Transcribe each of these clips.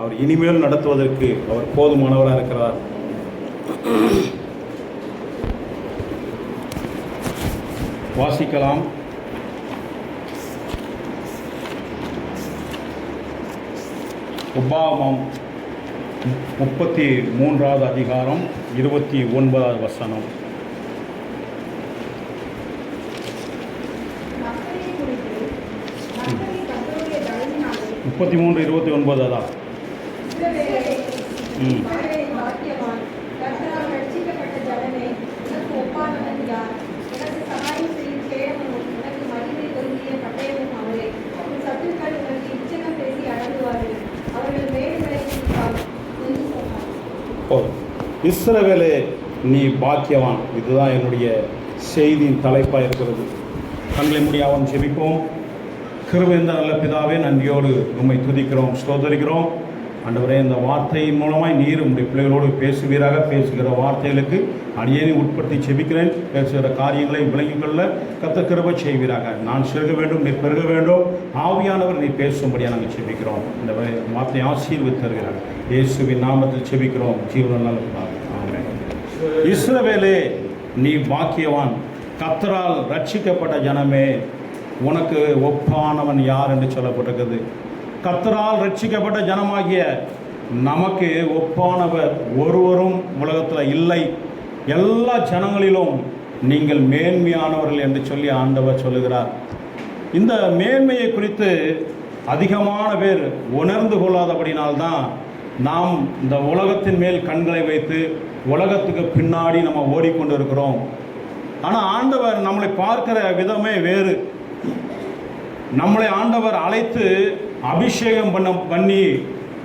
அவர் இனிமேல் நடத்துவதற்கு அவர் போதுமானவராக இருக்கிறார். வாசிக்கலாம். உபாகமம் 33வது அதிகாரம் 29வது வசனம். 33:29 தான். இஸ்ரவேலே நீ பாக்கியவான். இதுதான் என்னுடைய செய்தியின் தலைப்பாக இருக்கிறது. கண்களை முடியாமல் ஜெபிப்போம். கிருபையுள்ள நல்ல பிதாவே, நன்றியோடு உம்மை துதிக்கிறோம், ஸ்தோத்தரிக்கிறோம். ஆண்டவரே, இந்த வார்த்தையின் மூலமாய் நீர் உம்முடைய பிள்ளைகளோடு பேசுவீராக. பேசுகிற வார்த்தைகளுக்கு அடியேனை உட்படுத்தி ஜெபிக்கிறேன். பேசுகிற காரியங்களை விளங்கிக் கொள்ள கர்த்தர் கிருபை செய்வீராக. நான் சிறுக வேண்டும், நீர் பெருக வேண்டும். ஆவியானவர் நீ பேசும்படியாக நாங்கள் ஜெபிக்கிறோம். இந்த வார்த்தையை ஆசீர்வதித்து தருகிறார். இயேசுவின் நாமத்தில் ஜெபிக்கிறோம், ஜீவனுள்ள நல்ல பிதாவே, ஆமென். இஸ்ரவேலே நீ பாக்கியவான், கர்த்தரால் ரட்சிக்கப்பட்ட ஜனமே, உனக்கு ஒப்பானவன் யார் என்று சொல்லப்பட்டிருக்கிறது. கர்த்தரால் ரட்சிக்கப்பட்ட ஜனமாகிய நமக்கு ஒப்பானவர் ஒருவரும் உலகத்தில் இல்லை. எல்லா ஜனங்களிலும் நீங்கள் மேன்மையானவர்கள் என்று சொல்லி ஆண்டவர் சொல்லுகிறார். இந்த மேன்மையை குறித்து அதிகமான பேர் உணர்ந்து கொள்ளாதபடினால்தான் நாம் இந்த உலகத்தின் மேல் கண்களை வைத்து உலகத்துக்கு பின்னாடி நம்ம ஓடிக்கொண்டு இருக்கிறோம். ஆனால் ஆண்டவர் நம்மளை பார்க்கிற விதமே வேறு. நம்மளை ஆண்டவர் அழைத்து அபிஷேகம் பண்ணி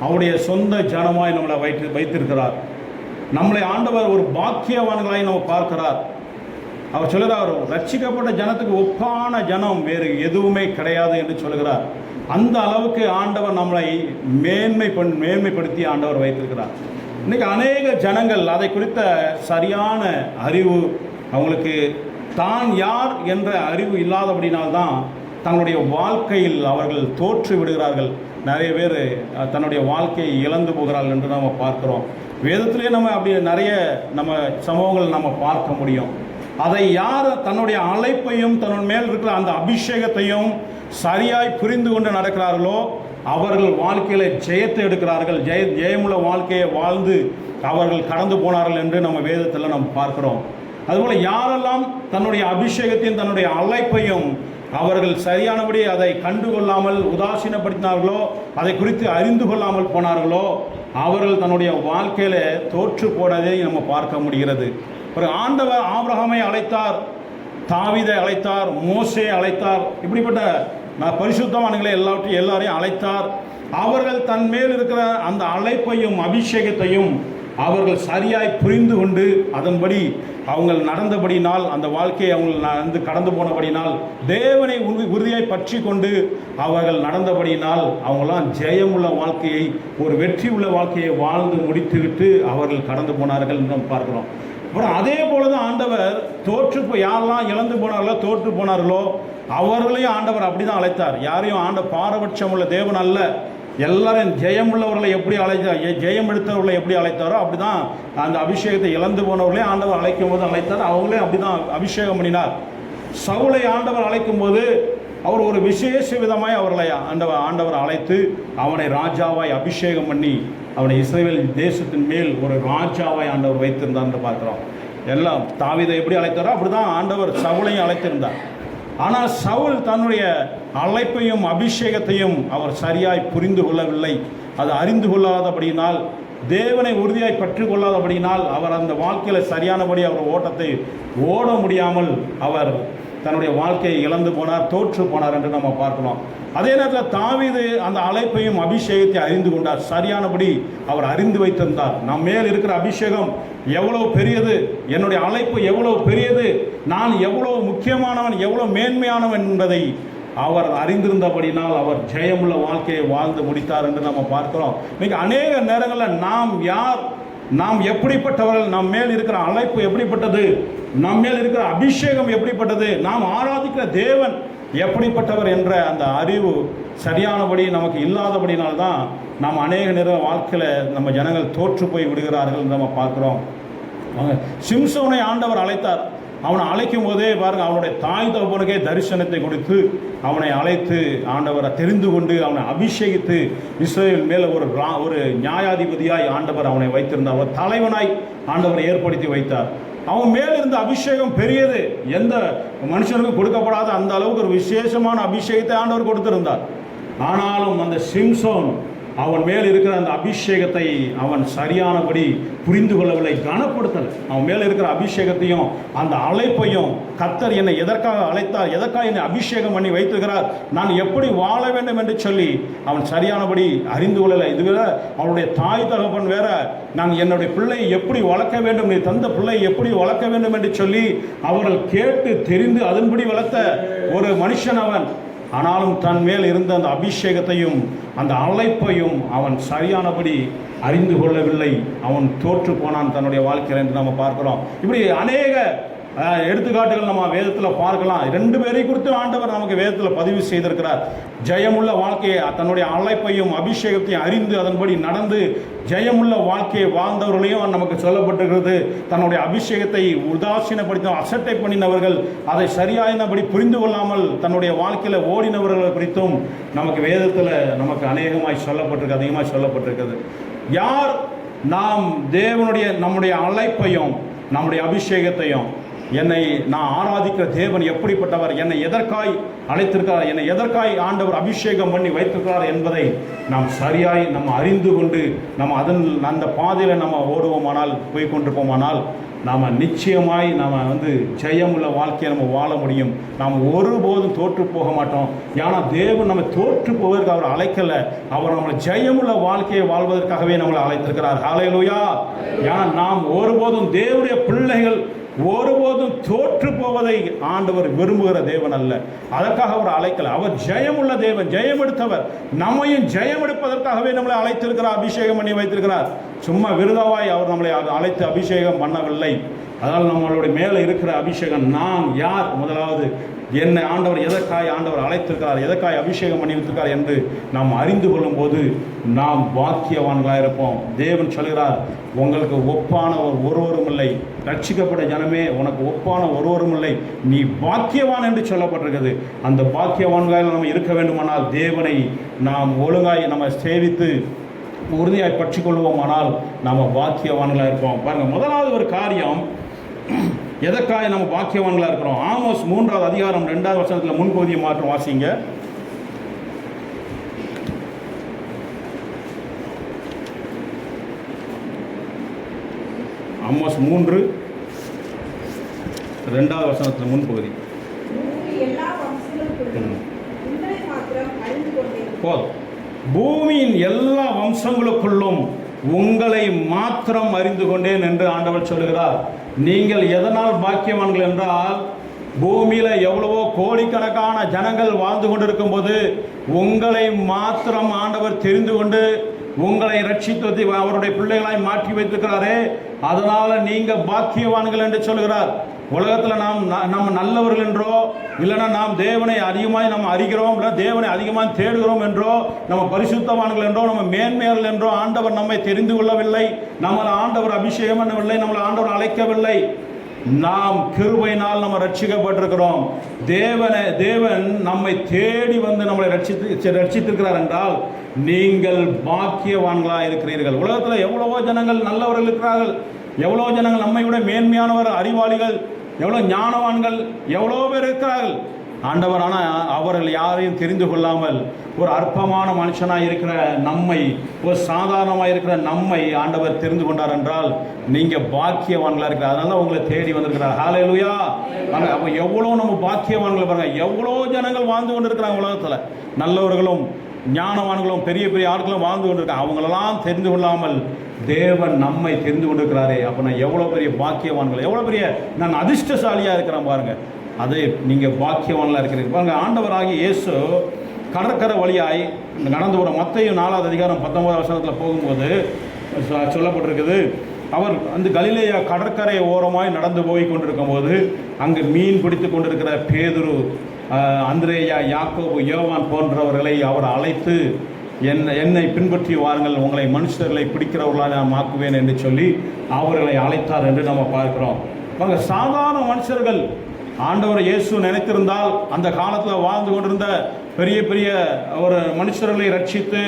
அவருடைய சொந்த ஜனமாய் நம்மளை வைத்திருக்கிறார். நம்மளை ஆண்டவர் ஒரு பாக்கியவான்களாய் நம்ம பார்க்கிறார். அவர் சொல்கிறார், ரட்சிக்கப்பட்ட ஜனத்துக்கு ஒப்பான ஜனம் வேறு எதுவுமே கிடையாது என்று சொல்கிறார். அந்த அளவுக்கு ஆண்டவர் நம்மளை மேன்மைப்படுத்தி ஆண்டவர் வைத்திருக்கிறார். இன்றைக்கி அநேக ஜனங்கள் அதை குறித்த சரியான அறிவு, அவங்களுக்கு தான் யார் என்ற அறிவு இல்லாதபடினால்தான் தன்னுடைய வாழ்க்கையில் அவர்கள் தோற்று விடுகிறார்கள். நிறைய பேர் தன்னுடைய வாழ்க்கையை இழந்து போகிறார்கள் என்று நம்ம பார்க்குறோம். வேதத்திலே நம்ம அப்படி நிறைய சம்பவங்கள் நம்ம பார்க்க முடியும். அதை யார் தன்னுடைய அழைப்பையும் தன்னுடைய மேல் இருக்கிற அந்த அபிஷேகத்தையும் சரியாய் புரிந்து கொண்டு நடக்கிறார்களோ அவர்கள் வாழ்க்கையில் ஜெயத்தை எடுக்கிறார்கள். ஜெயமுள்ள வாழ்க்கையை வாழ்ந்து அவர்கள் கடந்து போனார்கள் என்று நம்ம வேதத்தில் நம்ம பார்க்கிறோம். அதுபோல் யாரெல்லாம் தன்னுடைய அபிஷேகத்தையும் தன்னுடைய அழைப்பையும் அவர்கள் சரியானபடி அதை கண்டுகொள்ளாமல் உதாசீனப்படுத்தினார்களோ, அதை குறித்து அறிந்து கொள்ளாமல் போனார்களோ, அவர்கள் தன்னுடைய வாழ்க்கையில் தோற்று போனதை நம்ம பார்க்க முடிகிறது. ஒரு ஆண்டவர் ஆபிரகாமை அழைத்தார், தாவீதை அழைத்தார், மோசேயை அழைத்தார், இப்படிப்பட்ட பரிசுத்தவான்களை எல்லாரையும் அழைத்தார். அவர்கள் தன் மேல் இருக்கிற அந்த அழைப்பையும் அபிஷேகத்தையும் அவர்கள் சரியாய் புரிந்து கொண்டு அதன்படி அவங்க நடந்தபடினால், அந்த வாழ்க்கையை அவங்க கடந்து போனபடினால், தேவனை உறுதியாய் பற்றி கொண்டு அவர்கள் நடந்தபடினால் அவங்களாம் ஜெயமுள்ள வாழ்க்கையை, ஒரு வெற்றி உள்ள வாழ்க்கையை வாழ்ந்து முடித்துவிட்டு அவர்கள் கடந்து போனார்கள் என்று நம்ம பார்க்கிறோம். அப்புறம் அதே போல தான் ஆண்டவர் யாரெல்லாம் இழந்து போனார்களோ, தோற்று போனார்களோ அவர்களையும் ஆண்டவர் அப்படி தான் அழைத்தார். யாரையும் பாரபட்சம் உள்ள தேவன் அல்ல. எல்லாரும் ஜெயமுள்ளவர்களை எப்படி ஜெயம் எடுத்தவர்களை எப்படி அழைத்தாரோ அப்படி தான் அந்த அபிஷேகத்தை இழந்து போனவர்களே ஆண்டவர் அழைக்கும் போது அழைத்தார். அவங்களே அப்படி தான் அபிஷேகம் பண்ணினார். சவுலை ஆண்டவர் அழைக்கும் போது அவர் ஒரு விசேஷ விதமாய் அவர்களை ஆண்டவர் அழைத்து அவனை ராஜாவாய் அபிஷேகம் பண்ணி அவனை இஸ்ரவேல் தேசத்தின் மேல் ஒரு ராஜாவாய் ஆண்டவர் வைத்திருந்தார் என்று பார்க்கிறோம். எல்லாம் தாவீதை எப்படி அழைத்தாரோ அப்படி தான் ஆண்டவர் சவுலையும் அழைத்திருந்தார். ஆனால் சவுல் தன்னுடைய அழைப்பையும் அபிஷேகத்தையும் அவர் சரியாய் புரிந்து கொள்ளவில்லை. அது அறிந்து கொள்ளாதபடியினால், தேவனை உறுதியாய் பற்றி கொள்ளாதபடியினால் அவர் அந்த வாழ்க்கையில் சரியானபடி அவர் ஓட்டத்தை ஓட முடியாமல் அவர் தன்னுடைய வாழ்க்கையை இழந்து போனார், தோற்று போனார் என்று நம்ம பார்க்கலாம். அதே நேரத்தில் தாவீது அந்த அழைப்பையும் அபிஷேகத்தை அறிந்து கொண்டார். சரியானபடி அவர் அறிந்து வைத்திருந்தார். நம் மேல் இருக்கிற அபிஷேகம் எவ்வளவு பெரியது, என்னுடைய அழைப்பு எவ்வளவு பெரியது, நான் எவ்வளவு முக்கியமானவன், எவ்வளவு மேன்மையானவன் என்பதை அவர் அறிந்திருந்தபடினால் அவர் ஜெயமுள்ள வாழ்க்கையை வாழ்ந்து முடித்தார் என்று நம்ம பார்க்கிறோம். இன்னைக்கு அநேக நேரங்களில் நாம் யார், நாம் எப்படிப்பட்டவர்கள், நம் மேல் இருக்கிற அழைப்பு எப்படிப்பட்டது, நம் மேல் இருக்கிற அபிஷேகம் எப்படிப்பட்டது, நாம் ஆராதிக்கிற தேவன் எப்படிப்பட்டவர் என்ற அந்த அறிவு சரியானபடி நமக்கு இல்லாதபடினால்தான் நாம் அநேக நேரம் வாழ்க்கையில் நம்ம ஜனங்கள் தோற்று போய் விடுகிறார்கள் நம்ம பார்க்குறோம். சிம்சோனை ஆண்டவர் அழைத்தார். அவனை அழைக்கும் போதே பாருங்கள், அவனுடைய தாய் தகப்பனுக்கே தரிசனத்தை கொடுத்து அவனை அழைத்து ஆண்டவரை தெரிந்து கொண்டு அவனை அபிஷேகித்து இஸ்ரவேல் மேலே ஒரு நியாயாதிபதியாய் ஆண்டவர் அவனை வைத்திருந்தார். ஒரு தலைவனாய் ஆண்டவரை ஏற்படுத்தி வைத்தார். அவன் மேல் இருந்த அபிஷேகம் பெரியது. எந்த மனுஷனுக்கும் கொடுக்கப்படாத அந்த அளவுக்கு ஒரு விசேஷமான அபிஷேகத்தை ஆண்டவர் கொடுத்திருந்தார். ஆனாலும் அந்த சிம்சோன் அவன் மேல் இருக்கிற அந்த அபிஷேகத்தை அவன் சரியானபடி புரிந்து கொள்ளவில்லை, கனப்படுத்தல். அவன் மேல் இருக்கிற அபிஷேகத்தையும் அந்த அழைப்பையும், கர்த்தர் என்னை எதற்காக அழைத்தார், எதற்காக என்னை அபிஷேகம் பண்ணி வைத்திருக்கிறார், நான் எப்படி வாழ வேண்டும் என்று சொல்லி அவன் சரியானபடி அறிந்து கொள்ளலை. இதுவேற அவனுடைய தாய் தகப்பன் வேற, நான் என்னுடைய பிள்ளையை எப்படி வளர்க்க வேண்டும், நீ தந்த பிள்ளையை எப்படி வளர்க்க வேண்டும் என்று சொல்லி அவர்கள் கேட்டு தெரிந்து அதன்படி வளர்த்த ஒரு மனுஷன் அவன். ஆனாலும் தன் மேல் இருந்த அந்த அபிஷேகத்தையும் அந்த அழைப்பையும் அவன் சரியானபடி அறிந்து கொள்ளவில்லை. அவன் தோற்று போனான் தன்னுடைய வாழ்க்கையில் என்று நம்ம பார்க்கிறோம். இப்படி அநேக எடுத்துக்காட்டுகள் நம்ம வேதத்தில் பார்க்கலாம். 2 பேரை குறித்து ஆண்டவர் நமக்கு வேதத்தில் பதிவு செய்திருக்கிறார். ஜெயமுள்ள வாழ்க்கையை, தன்னுடைய அழைப்பையும் அபிஷேகத்தையும் அறிந்து அதன்படி நடந்து ஜெயமுள்ள வாழ்க்கையை வாழ்ந்தவர்களையும் நமக்கு சொல்லப்பட்டிருக்கிறது. தன்னுடைய அபிஷேகத்தை உதாசீனப்படுத்த அசட்டை பண்ணினவர்கள், அதை சரியானபடி புரிந்து கொள்ளாமல் தன்னுடைய வாழ்க்கையில் ஓடினவர்கள் குறித்தும் நமக்கு வேதத்தில் நமக்கு அநேகமாய் சொல்லப்பட்டிருக்கு, அதிகமாக சொல்லப்பட்டிருக்கிறது. யார் நாம் தேவனுடைய நம்முடைய அழைப்பையும் நம்முடைய அபிஷேகத்தையும், என்னை நான் ஆராதிக்கிற தேவன் எப்படிப்பட்டவர், என்னை எதற்காய் அழைத்திருக்கிறார், என்னை எதற்காய் ஆண்டவர் அபிஷேகம் பண்ணி வைத்திருக்கிறார் என்பதை நாம் சரியாய் நம்ம அறிந்து கொண்டு நம்ம அந்த பாதையில் நம்ம ஓடுவோமானால், போய் கொண்டிருப்போமானால் நாம் நிச்சயமாய் நாம் ஜெயமுள்ள வாழ்க்கையை நம்ம வாழ முடியும். நாம் ஒருபோதும் தோற்று போக மாட்டோம். ஏன்னா தேவன் நம்ம தோற்று போவதற்கு அவர் அழைக்கலை, அவர் நம்மளை ஜெயமுள்ள வாழ்க்கையை வாழ்வதற்காகவே நம்மளை அழைத்திருக்கிறார். ஹல்லேலூயா. ஏன்னா நாம் ஒருபோதும் தேவனுடைய பிள்ளைகள் ஒருபோதும் தோற்று போவதை ஆண்டவர் விரும்புகிற தேவன் அல்ல. அதற்காக அவர் அழைக்கல. அவர் ஜெயமுள்ள தேவன், ஜெயம் எடுத்தவர். நம்மையும் ஜெயம் எடுப்பதற்காகவே நம்மளை அழைத்திருக்கிறார், அபிஷேகம் பண்ணி வைத்திருக்கிறார். சும்மா விருதாவாய் அவர் நம்மளை அழைத்து அபிஷேகம் பண்ணவில்லை. அதனால் நம்மளுடைய மேலே இருக்கிற அபிஷேகம், நான் யார், முதலாவது என்னை ஆண்டவர் எதற்காய் ஆண்டவர் அழைத்திருக்கிறார், எதற்காய் அபிஷேகம் பண்ணி வைத்திருக்கிறார் என்று நாம் அறிந்து கொள்ளும் போது நாம் பாக்கியவான்களாக இருப்போம். தேவன் சொல்கிறார், உங்களுக்கு ஒப்பானவர் ஒருவரும் இல்லை, ரட்சிக்கப்பட்ட ஜனமே உனக்கு ஒப்பான ஒருவரும் இல்லை, நீ பாக்கியவான் என்று சொல்லப்பட்டிருக்கிறது. அந்த பாக்கியவான்களாக நம்ம இருக்க வேண்டுமானால் தேவனை நாம் ஒழுங்காய் நம்ம சேவித்து உறுதியாய் பற்றிக்கொள்வோமானால் நாம் பாக்கியவான்களாக இருப்போம். பாருங்கள், முதலாவது ஒரு காரியம், எதற்காக நம்ம பாக்கியவான்களாக இருக்கிறோம். ஆமோஸ் 3வது அதிகாரம் 2வது வசனத்தில் முன்பகுதியை மாற்றம் வாசிங்க. ஆமோஸ் 3:2 வசனத்தில் முன்பகுதி. பூமியின் எல்லா வம்சங்களுக்குள்ளும் உங்களை மாத்திரம் அறிந்து கொண்டேன் என்று ஆண்டவர் சொல்லுகிறார். நீங்கள் எதனால் பாக்கியவான்கள் என்றால், பூமியில் எவ்வளவோ கோடிக்கணக்கான ஜனங்கள் வாழ்ந்து கொண்டிருக்கும் போது உங்களை மாத்திரம் ஆண்டவர் தெரிந்து கொண்டு உங்களை ரட்சித்து அவருடைய பிள்ளைகளாய் மாற்றி வைத்திருக்கிறாரே, அதனால் நீங்கள் பாக்கியவான்கள் என்று சொல்கிறார். உலகத்தில் நம்ம நல்லவர்கள் என்றோ, இல்லைன்னா நாம் தேவனை அதிகமாக நம்ம அறிகிறோம், இல்லை தேவனை அதிகமாக தேடுகிறோம் என்றோ, நம்ம பரிசுத்தவான்கள் என்றோ, நம்ம மேன்மையாளர்கள் என்றோ ஆண்டவர் நம்மை தெரிந்து கொள்ளவில்லை. நம்மளை ஆண்டவர் அபிஷேகம் பண்ணவில்லை, நம்மளை ஆண்டவர் அழைக்கவில்லை. நாம் கிருபையினால் நம்ம ரட்சிக்கப்பட்டிருக்கிறோம். தேவன் நம்மை தேடி வந்து நம்மளை ரட்சித்திருக்கிறார் என்றால் நீங்கள் பாக்கியவான்களாக இருக்கிறீர்கள். உலகத்தில் எவ்வளவோ ஜனங்கள் நல்லவர்கள் இருக்கிறார்கள், எவ்வளோ ஜனங்கள் நம்மை விட மேன்மையானவர், அறிவாளிகள், எவ்வளோ ஞானவான்கள், எவ்வளோ பேர் இருக்கிறார்கள். ஆண்டவர் ஆனால் அவர்கள் யாரையும் தெரிந்து கொள்ளாமல் ஒரு அற்பமான மனுஷனாக இருக்கிற நம்மை, ஒரு சாதாரணமாக இருக்கிற நம்மை ஆண்டவர் தெரிந்து கொண்டார் என்றால் நீங்கள் பாக்கியவான்களாக இருக்கிறார். அதனால தான் உங்களை தேடி வந்திருக்கிறார். ஹல்லேலூயா. அப்போ எவ்வளோ நம்ம பாக்கியவான்கள் பாருங்கள். எவ்வளோ ஜனங்கள் வாழ்ந்து கொண்டு இருக்கிறாங்க உலகத்தில், நல்லவர்களும் ஞானவான்களும் பெரிய பெரிய ஆட்களும் வாழ்ந்து கொண்டிருக்காங்க. அவங்களெல்லாம் தெரிந்து கொள்ளாமல் தேவன் நம்மை தெரிந்து கொண்டிருக்கிறாரே, அப்போ நான் எவ்வளோ பெரிய பாக்கியவான்கள், எவ்வளோ பெரிய நான் அதிர்ஷ்டசாலியாக இருக்கிறேன் பாருங்கள். அது நீங்கள் பாக்கியவான்களாக இருக்கிறீங்க பாருங்கள். ஆண்டவராகிய இயேசு கடற்கரை வழியாய் நடந்து வர மத்தேயு 4வது அதிகாரம் 19வது வசனத்தில் போகும்போது சொல்லப்பட்டிருக்குது, அவர் கலிலேயா கடற்கரை ஓரமாய் நடந்து போய் கொண்டிருக்கும் போது அங்கு மீன் பிடித்து கொண்டிருக்கிற பேதுரு அந்திரேயா, யாக்கோபு, யோவான் போன்றவர்களை அவர் அழைத்து என்னை பின்பற்றி வாருங்கள், உங்களை மனுஷர்களை பிடிக்கிறவர்களாக நான் ஆக்குவேன் என்று சொல்லி அவர்களை அழைத்தார் என்று நம்ம பார்க்கிறோம். சாதாரண மனுஷர்கள் ஆண்டவர் இயேசு நினைத்திருந்தால் அந்த காலத்தில் வாழ்ந்து கொண்டிருந்த பெரிய பெரிய ஒரு மனுஷர்களை ரட்சித்து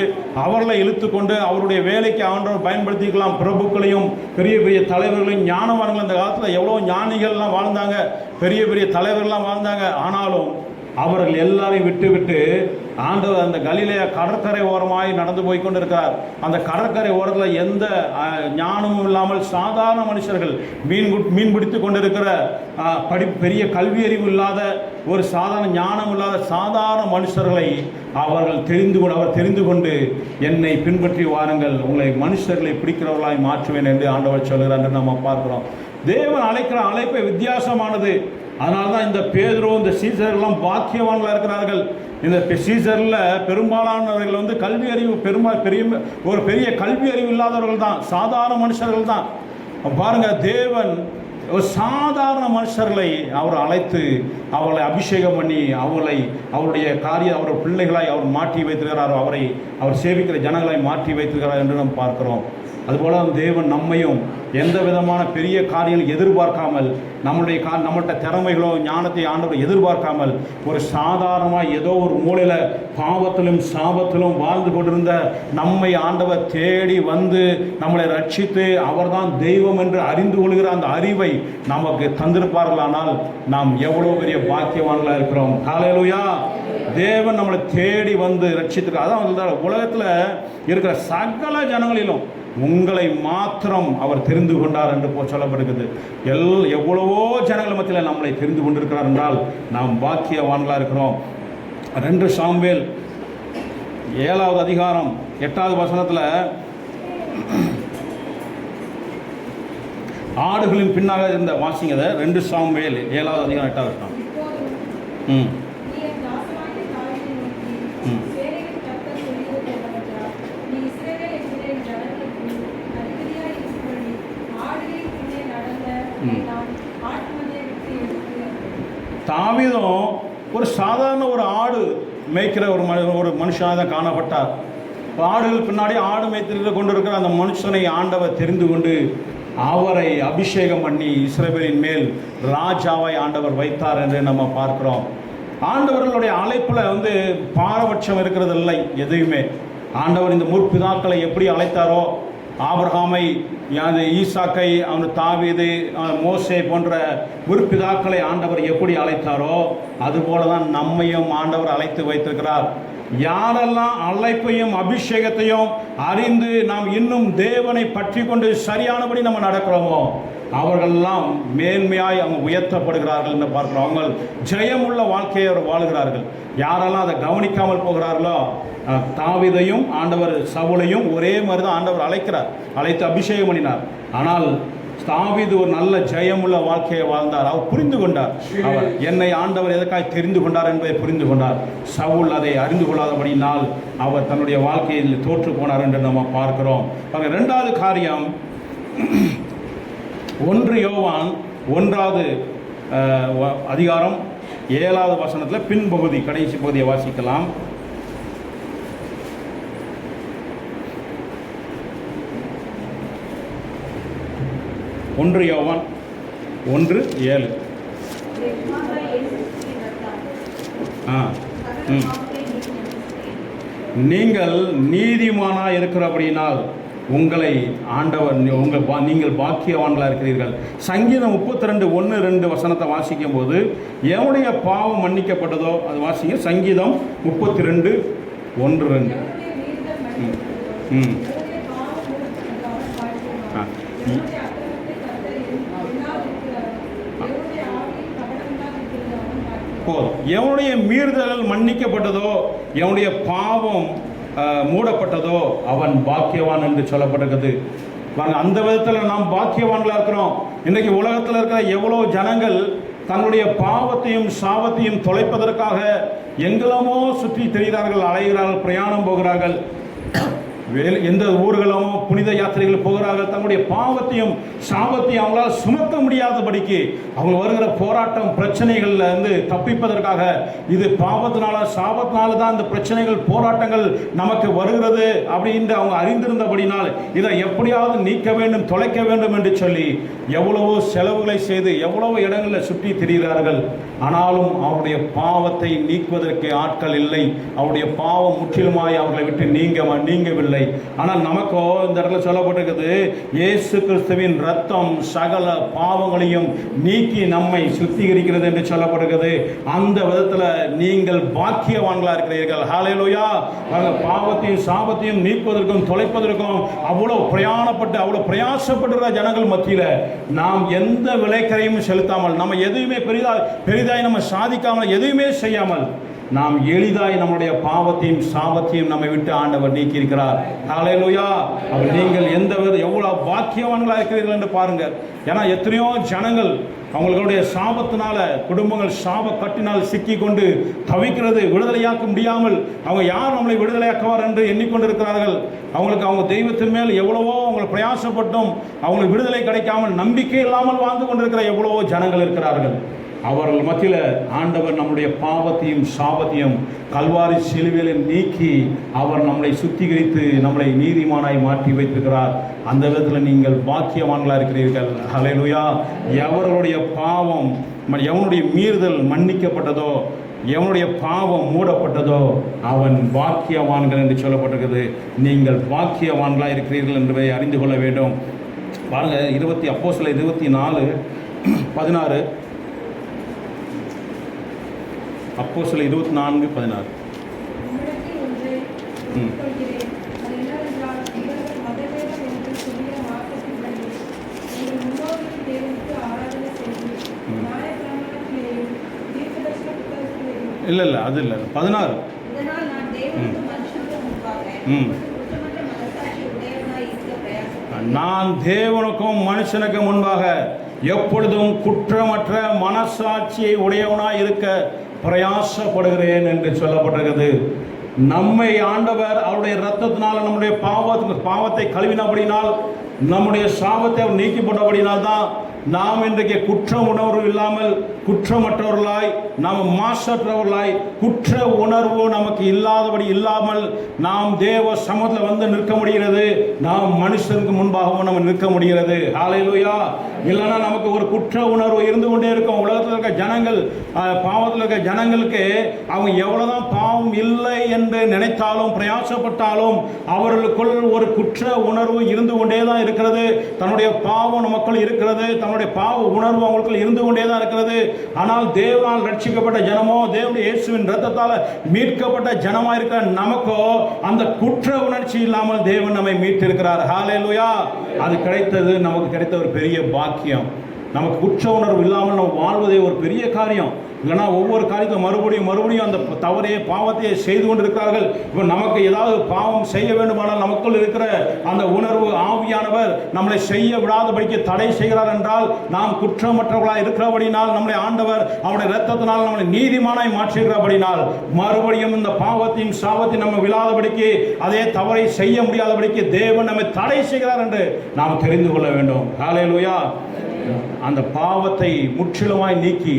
அவர்களை இழுத்து கொண்டு அவருடைய வேலைக்கு ஆண்டவர் பயன்படுத்திக்கலாம். பிரபுக்களையும் பெரிய பெரிய தலைவர்களையும் ஞானவான்கள் அந்த காலத்தில் எவ்வளோ ஞானிகள்லாம் வாழ்ந்தாங்க, பெரிய பெரிய தலைவர்கள்லாம் வாழ்ந்தாங்க. ஆனாலும் அவர்கள் எல்லாரையும் விட்டு ஆண்டவர் அந்த கலிலேய கடற்கரை ஓரமாய் நடந்து போய் கொண்டு இருக்கிறார். அந்த கடற்கரை ஓரத்தில் எந்த ஞானமும் இல்லாமல் சாதாரண மனுஷர்கள் மீன் பிடித்து கொண்டிருக்கிற பெரிய கல்வி அறிவு இல்லாத ஒரு சாதாரண ஞானம் இல்லாத சாதாரண மனுஷர்களை அவர் தெரிந்து கொண்டு என்னை பின்பற்றி வாருங்கள், உங்களை மனுஷர்களை பிடிக்கிறவர்களாய் மாற்றுவேன் என்று ஆண்டவர் சொல்கிறார் என்று நம்ம பார்க்கிறோம். தேவன் அழைக்கிற அழைப்பை வித்தியாசமானது. அதனால தான் இந்த பேதுரு, இந்த சீசர்கள்லாம் பாக்கியவான்களாக இருக்கிறார்கள். இந்த சீசரில் பெரும்பாலானவர்கள் கல்வி அறிவு பெரிய கல்வி அறிவு இல்லாதவர்கள் தான், சாதாரண மனுஷர்கள் தான். பாருங்க, தேவன் ஒரு சாதாரண மனுஷர்களை அவர் அழைத்து அவர்களை அபிஷேகம் பண்ணி அவருடைய அவருடைய பிள்ளைகளாய் அவர் மாற்றி வைத்திருக்கிறார், அவர் சேவிக்கிற ஜனங்களை மாற்றி வைத்திருக்கிறார் என்று நாம் பார்க்கிறோம். அதுபோல தேவன் நம்மையும் எந்த விதமான பெரிய காரியங்கள் எதிர்பார்க்காமல், நம்மள்கிட்ட திறமைகளோ ஞானத்தை ஆண்டவர் எதிர்பார்க்காமல், ஒரு சாதாரணமாக ஏதோ ஒரு மூலையில் பாவத்திலும் சாபத்திலும் வாழ்ந்து கொண்டிருந்த நம்மை ஆண்டவர் தேடி வந்து நம்மளை ரட்சித்து அவர்தான் தெய்வம் என்று அறிந்து கொள்கிற அந்த அறிவை நமக்கு தந்திருப்பார்களானால் நாம் எவ்வளோ பெரிய பாக்கியவான்களாக இருக்கிறோம். ஹல்லேலூயா! தேவன் நம்மளை தேடி வந்து ரட்சித்துக்கிறார். அதான் உலகத்தில் இருக்கிற சகல ஜனங்களிலும் உங்களை மாத்திரம் அவர் தெரிந்து கொண்டார் என்று சொல்லப்படுகிறது. எவ்வளவோ ஜனங்கள் மத்தியில் நம்மளை தெரிந்து கொண்டிருக்கிறார் என்றால் நாம் பாக்கியவான்களாக இருக்கிறோம். 2 சாமுவேல் 7வது அதிகாரம் 8வது வசனத்தில் ஆடுகளின் பின்னாக இருந்த வாசிங்கதை 2 சாமுவேல் 7வது அதிகாரம் 8வது வசனம். தாவீதும் ஒரு சாதாரண ஒரு ஆடு மேய்க்கிற ஒரு மனுஷனாக தான் காணப்பட்டார். ஆடுகள் பின்னாடி ஆடு மேய்த்து கொண்டிருக்கிற அந்த மனுஷனை ஆண்டவர் தெரிந்து கொண்டு அவரை அபிஷேகம் பண்ணி இஸ்ரவேலின் மேல் ராஜாவை ஆண்டவர் வைத்தார் என்று நம்ம பார்க்கிறோம். ஆண்டவர்களுடைய அழைப்பில் பாரபட்சம் இருக்கிறது இல்லை எதையுமே. ஆண்டவர் இந்த முற்பிதாக்களை எப்படி அழைத்தாரோ, ஆபிரகாமை, ஈசாக்கை, தாவீது, மோசே போன்ற முற்பிதாக்களை ஆண்டவர் எப்படி அழைத்தாரோ அதுபோல தான் நம்மையும் ஆண்டவர் அழைத்து வைத்திருக்கிறார். யாரெல்லாம் அழைப்பையும் அபிஷேகத்தையும் அறிந்து நாம் இன்னும் தேவனை பற்றி கொண்டு சரியானபடி நம்ம நடக்கிறோமோ அவர்களெல்லாம் மேன்மையாய் அவங்க உயர்த்தப்படுகிறார்கள் என்று பார்க்கிறோம். அவங்க ஜெயமுள்ள வாழ்க்கையை அவர் வாழ்கிறார்கள். யாரெல்லாம் அதை கவனிக்காமல் போகிறார்களோ, தாவீதையும் ஆண்டவர் சவுலையும் ஒரே மாதிரி தான் ஆண்டவர் அழைத்து அபிஷேகம் பண்ணினார். ஆனால் தாவீது ஒரு நல்ல ஜெயமுள்ள வாழ்க்கையை வாழ்ந்தார். அவர் புரிந்து கொண்டார், அவர் என்னை ஆண்டவர் எதற்காக தெரிந்து கொண்டார் என்பதை புரிந்து கொண்டார். சவுல் அதை அறிந்து கொள்ளாதபடினால் அவர் தன்னுடைய வாழ்க்கையில் தோற்று போனார் என்று நம்ம பார்க்கிறோம். 2வது காரியம், 1 யோவான் 1வது அதிகாரம் 7வது வசனத்தில் பின்பகுதி, கடைசி பகுதியை வாசிக்கலாம். 1 யோவான் 1:7. நீங்கள் நீதிமானாக இருக்கிறபடினால் உங்களை ஆண்டவர் நீங்கள் பாக்கியவான்களாக இருக்கிறீர்கள். சங்கீதம் 32:1-2 வசனத்தை வாசிக்கும் போது எவனுடைய பாவம் மன்னிக்கப்பட்டதோ அது வாசிங்க. சங்கீதம் 32:1-2. போதும். எவனுடைய மீறுதல்கள் மன்னிக்கப்பட்டதோ, எவனுடைய பாவம் மூடப்பட்டதோ அவன் பாக்கியவான் என்று சொல்லப்பட்டிருக்கிறது. அந்த விதத்தில் நாம் பாக்கியவான்களாக இருக்கிறோம். இன்றைக்கு உலகத்தில் இருக்கிற எவ்வளோ ஜனங்கள் தன்னுடைய பாவத்தையும் சாபத்தையும் தொலைப்பதற்காக எங்கெல்லாமோ சுற்றி தெரிகிறார்கள், அலைகிறார்கள், பிரயாணம் போகிறார்கள். எந்த ஊர்களும் புனித யாத்திரை யாத்திரைகள் போகிறார்கள். தங்களுடைய பாவத்தையும் சாபத்தையும் அவங்களால் சுமக்க முடியாதபடிக்கு அவங்க வருகிற போராட்டம் பிரச்சனைகள்ல இருந்து தப்பிப்பதற்காக, இது பாவத்தினால சாபத்தினால தான் இந்த பிரச்சனைகள் போராட்டங்கள் நமக்கு வருகிறது அப்படின்று அவங்க அறிந்திருந்தபடினால் இதை எப்படியாவது நீக்க வேண்டும், தொலைக்க வேண்டும் என்று சொல்லி எவ்வளவோ செலவுகளை செய்து எவ்வளவோ இடங்களில் சுற்றி திரிகிறார்கள். ஆனாலும் அவருடைய பாவத்தை நீக்குவதற்கு ஆட்கள் இல்லை. அவருடைய பாவம் முற்றிலுமாய் அவர்களை விட்டு நீங்கவில்லை. ஆனால் நமக்கோ இந்த இடத்துல சொல்லப்பட்டிருக்கிறது, இயேசு கிறிஸ்துவின் ரத்தம் சகல பாவங்களையும் நீக்கி நம்மை சுத்திகரிக்கிறது என்று சொல்லப்படுகிறது. அந்த விதத்தில் நீங்கள் பாக்கியவான்களா இருக்கிறீர்கள். ஹல்லேலூயா. பாவத்தையும் சாபத்தையும் நீக்குவதற்கும் தொலைப்பதற்கும் அவ்வளவு பிரயாசப்படுகிற ஜனங்கள் மத்தியில் நாம் எந்த விலைக்கரையும் செலுத்தாமல், நம்ம எதுவுமே பெரிதாய் நம்ம சாதிக்காமல், எதுவுமே செய்யாமல் நாம் எளிதாய் நம்முடைய பாவத்தையும் சாபத்தையும் நம்மை விட்டு ஆண்டவர் நீக்கி இருக்கிறார். ஹல்லேலூயா. அவர் நீங்கள் எவ்வளவு பாக்கியவான்களா இருக்கிறீர்கள் என்று பாருங்க. ஏன்னா எத்தனையோ ஜனங்கள் அவங்களுடைய சாபத்தினால குடும்பங்கள் சாப கட்டினால் சிக்கி கொண்டு தவிக்கிறது, விடுதலையாக்க முடியாமல் அவங்க யார் நம்மளை விடுதலையாக்குவார் என்று எண்ணிக்கொண்டிருக்கிறார்கள். அவங்களுக்கு அவங்க தெய்வத்தின் மேல் எவ்வளவோ அவங்க பிரயாசப்பட்டும் அவங்களுக்கு விடுதலை கிடைக்காமல் நம்பிக்கை இல்லாமல் வாழ்ந்து கொண்டிருக்கிற எவ்வளவோ ஜனங்கள் இருக்கிறார்கள். அவர்கள் மத்தியில் ஆண்டவர் நம்முடைய பாவத்தையும் சாபத்தையும் கல்வாரி சிலுவையில் நீக்கி அவர் நம்மளை சுத்திகரித்து நம்மளை நீதிமானாய் மாற்றி வைத்திருக்கிறார். அந்த விதத்தில் நீங்கள் பாக்கியவான்களாக இருக்கிறீர்கள். ஹல்லேலூயா. எவர்களுடைய பாவம், எவனுடைய மீறுதல் மன்னிக்கப்பட்டதோ, எவனுடைய பாவம் மூடப்பட்டதோ அவன் பாக்கியவான்கள் என்று சொல்லப்பட்டிருக்கிறது. நீங்கள் பாக்கியவான்களாக இருக்கிறீர்கள் என்பதை அறிந்து கொள்ள வேண்டும். பாருங்கள், அப்போஸ்தலர் 24:16. அப்போஸ்தலர் 24:16. இல்லை அது இல்லை 16. நான் தேவனுக்கும் மனுஷனுக்கும் முன்பாக எப்பொழுதும் குற்றமற்ற மனசாட்சியை உடையவனாய் இருக்க பிரயாசப்படுகிறேன் என்று சொல்லப்பட்டிருக்கிறது. நம்மை ஆண்டவர் அவருடைய இரத்தத்தினால் நம்முடைய பாவத்தை கழுவினபடினால், நம்முடைய சாபத்தை அவர் நீக்கி போட்டபடினால் தான் நாம் இன்றைக்கு குற்ற உணர்வு இல்லாமல் குற்றமற்றவர்களாய், நாம் மாசற்றவர்களாய், குற்ற உணர்வு நமக்கு இல்லாமல் நாம் தேவ சமூகத்தில் வந்து நிற்க முடிகிறது. நாம் மனுஷனுக்கு முன்பாகவும் நம்ம நிற்க முடிகிறது. ஹல்லேலூயா. இல்லைன்னா நமக்கு ஒரு குற்ற உணர்வு இருந்து கொண்டே இருக்கும். உலகத்தில் இருக்க ஜனங்கள், பாவத்தில் இருக்க ஜனங்களுக்கு அவங்க எவ்வளவுதான் பாவம் இல்லை என்று நினைத்தாலும் பிரயாசப்பட்டாலும் அவர்களுக்குள் ஒரு குற்ற உணர்வு இருந்து கொண்டே தான் இருக்கிறது. தன்னுடைய பாவம் நமக்குள் இருக்கிறது, தன்னுடைய பாவ உணர்வு அவங்களுக்குள் இருந்து கொண்டே தான் இருக்கிறது. ஆனால் தேவனால் ரட்சிக்கப்பட்ட ஜனமோ, தேவனுடைய இயேசுவின் இரத்தத்தால் மீட்கப்பட்ட ஜனமா இருக்கிற நமக்கோ அந்த குற்ற உணர்ச்சி இல்லாமல் தேவன் நம்மை மீட்டிருக்கிறார். ஹல்லேலூயா. அது நமக்கு கிடைத்த ஒரு பெரிய பாக்கியம். நமக்கு குற்ற உணர்வு இல்லாமல் நம்ம வாழ்வதே ஒரு பெரிய காரியம். இல்லைனா ஒவ்வொரு காரியத்தையும் மறுபடியும் அந்த தவறையை பாவத்தையே செய்து கொண்டிருக்கிறார்கள். இப்போ நமக்கு ஏதாவது பாவம் செய்ய வேண்டுமானால் நமக்குள் இருக்கிற அந்த உணர்வு ஆவியானவர் நம்மளை செய்ய விடாதபடிக்கு தடை செய்கிறார் என்றால், நாம் குற்றமற்றவர்களாக இருக்கிறபடினால், நம்முடைய ஆண்டவர் அவருடைய இரத்தத்தினால் நம்மளை நீதிமானாய் மாற்றுகிறபடினால், மறுபடியும் இந்த பாவத்தையும் சாபத்தையும் நம்ம விழாதபடிக்கு, அதே தவறை செய்ய முடியாதபடிக்கு தேவன் நம்மை தடை செய்கிறார் என்று நாம் தெரிந்து கொள்ள வேண்டும். ஹல்லேலூயா. அந்த பாவத்தை முற்றிலுமாய் நீக்கி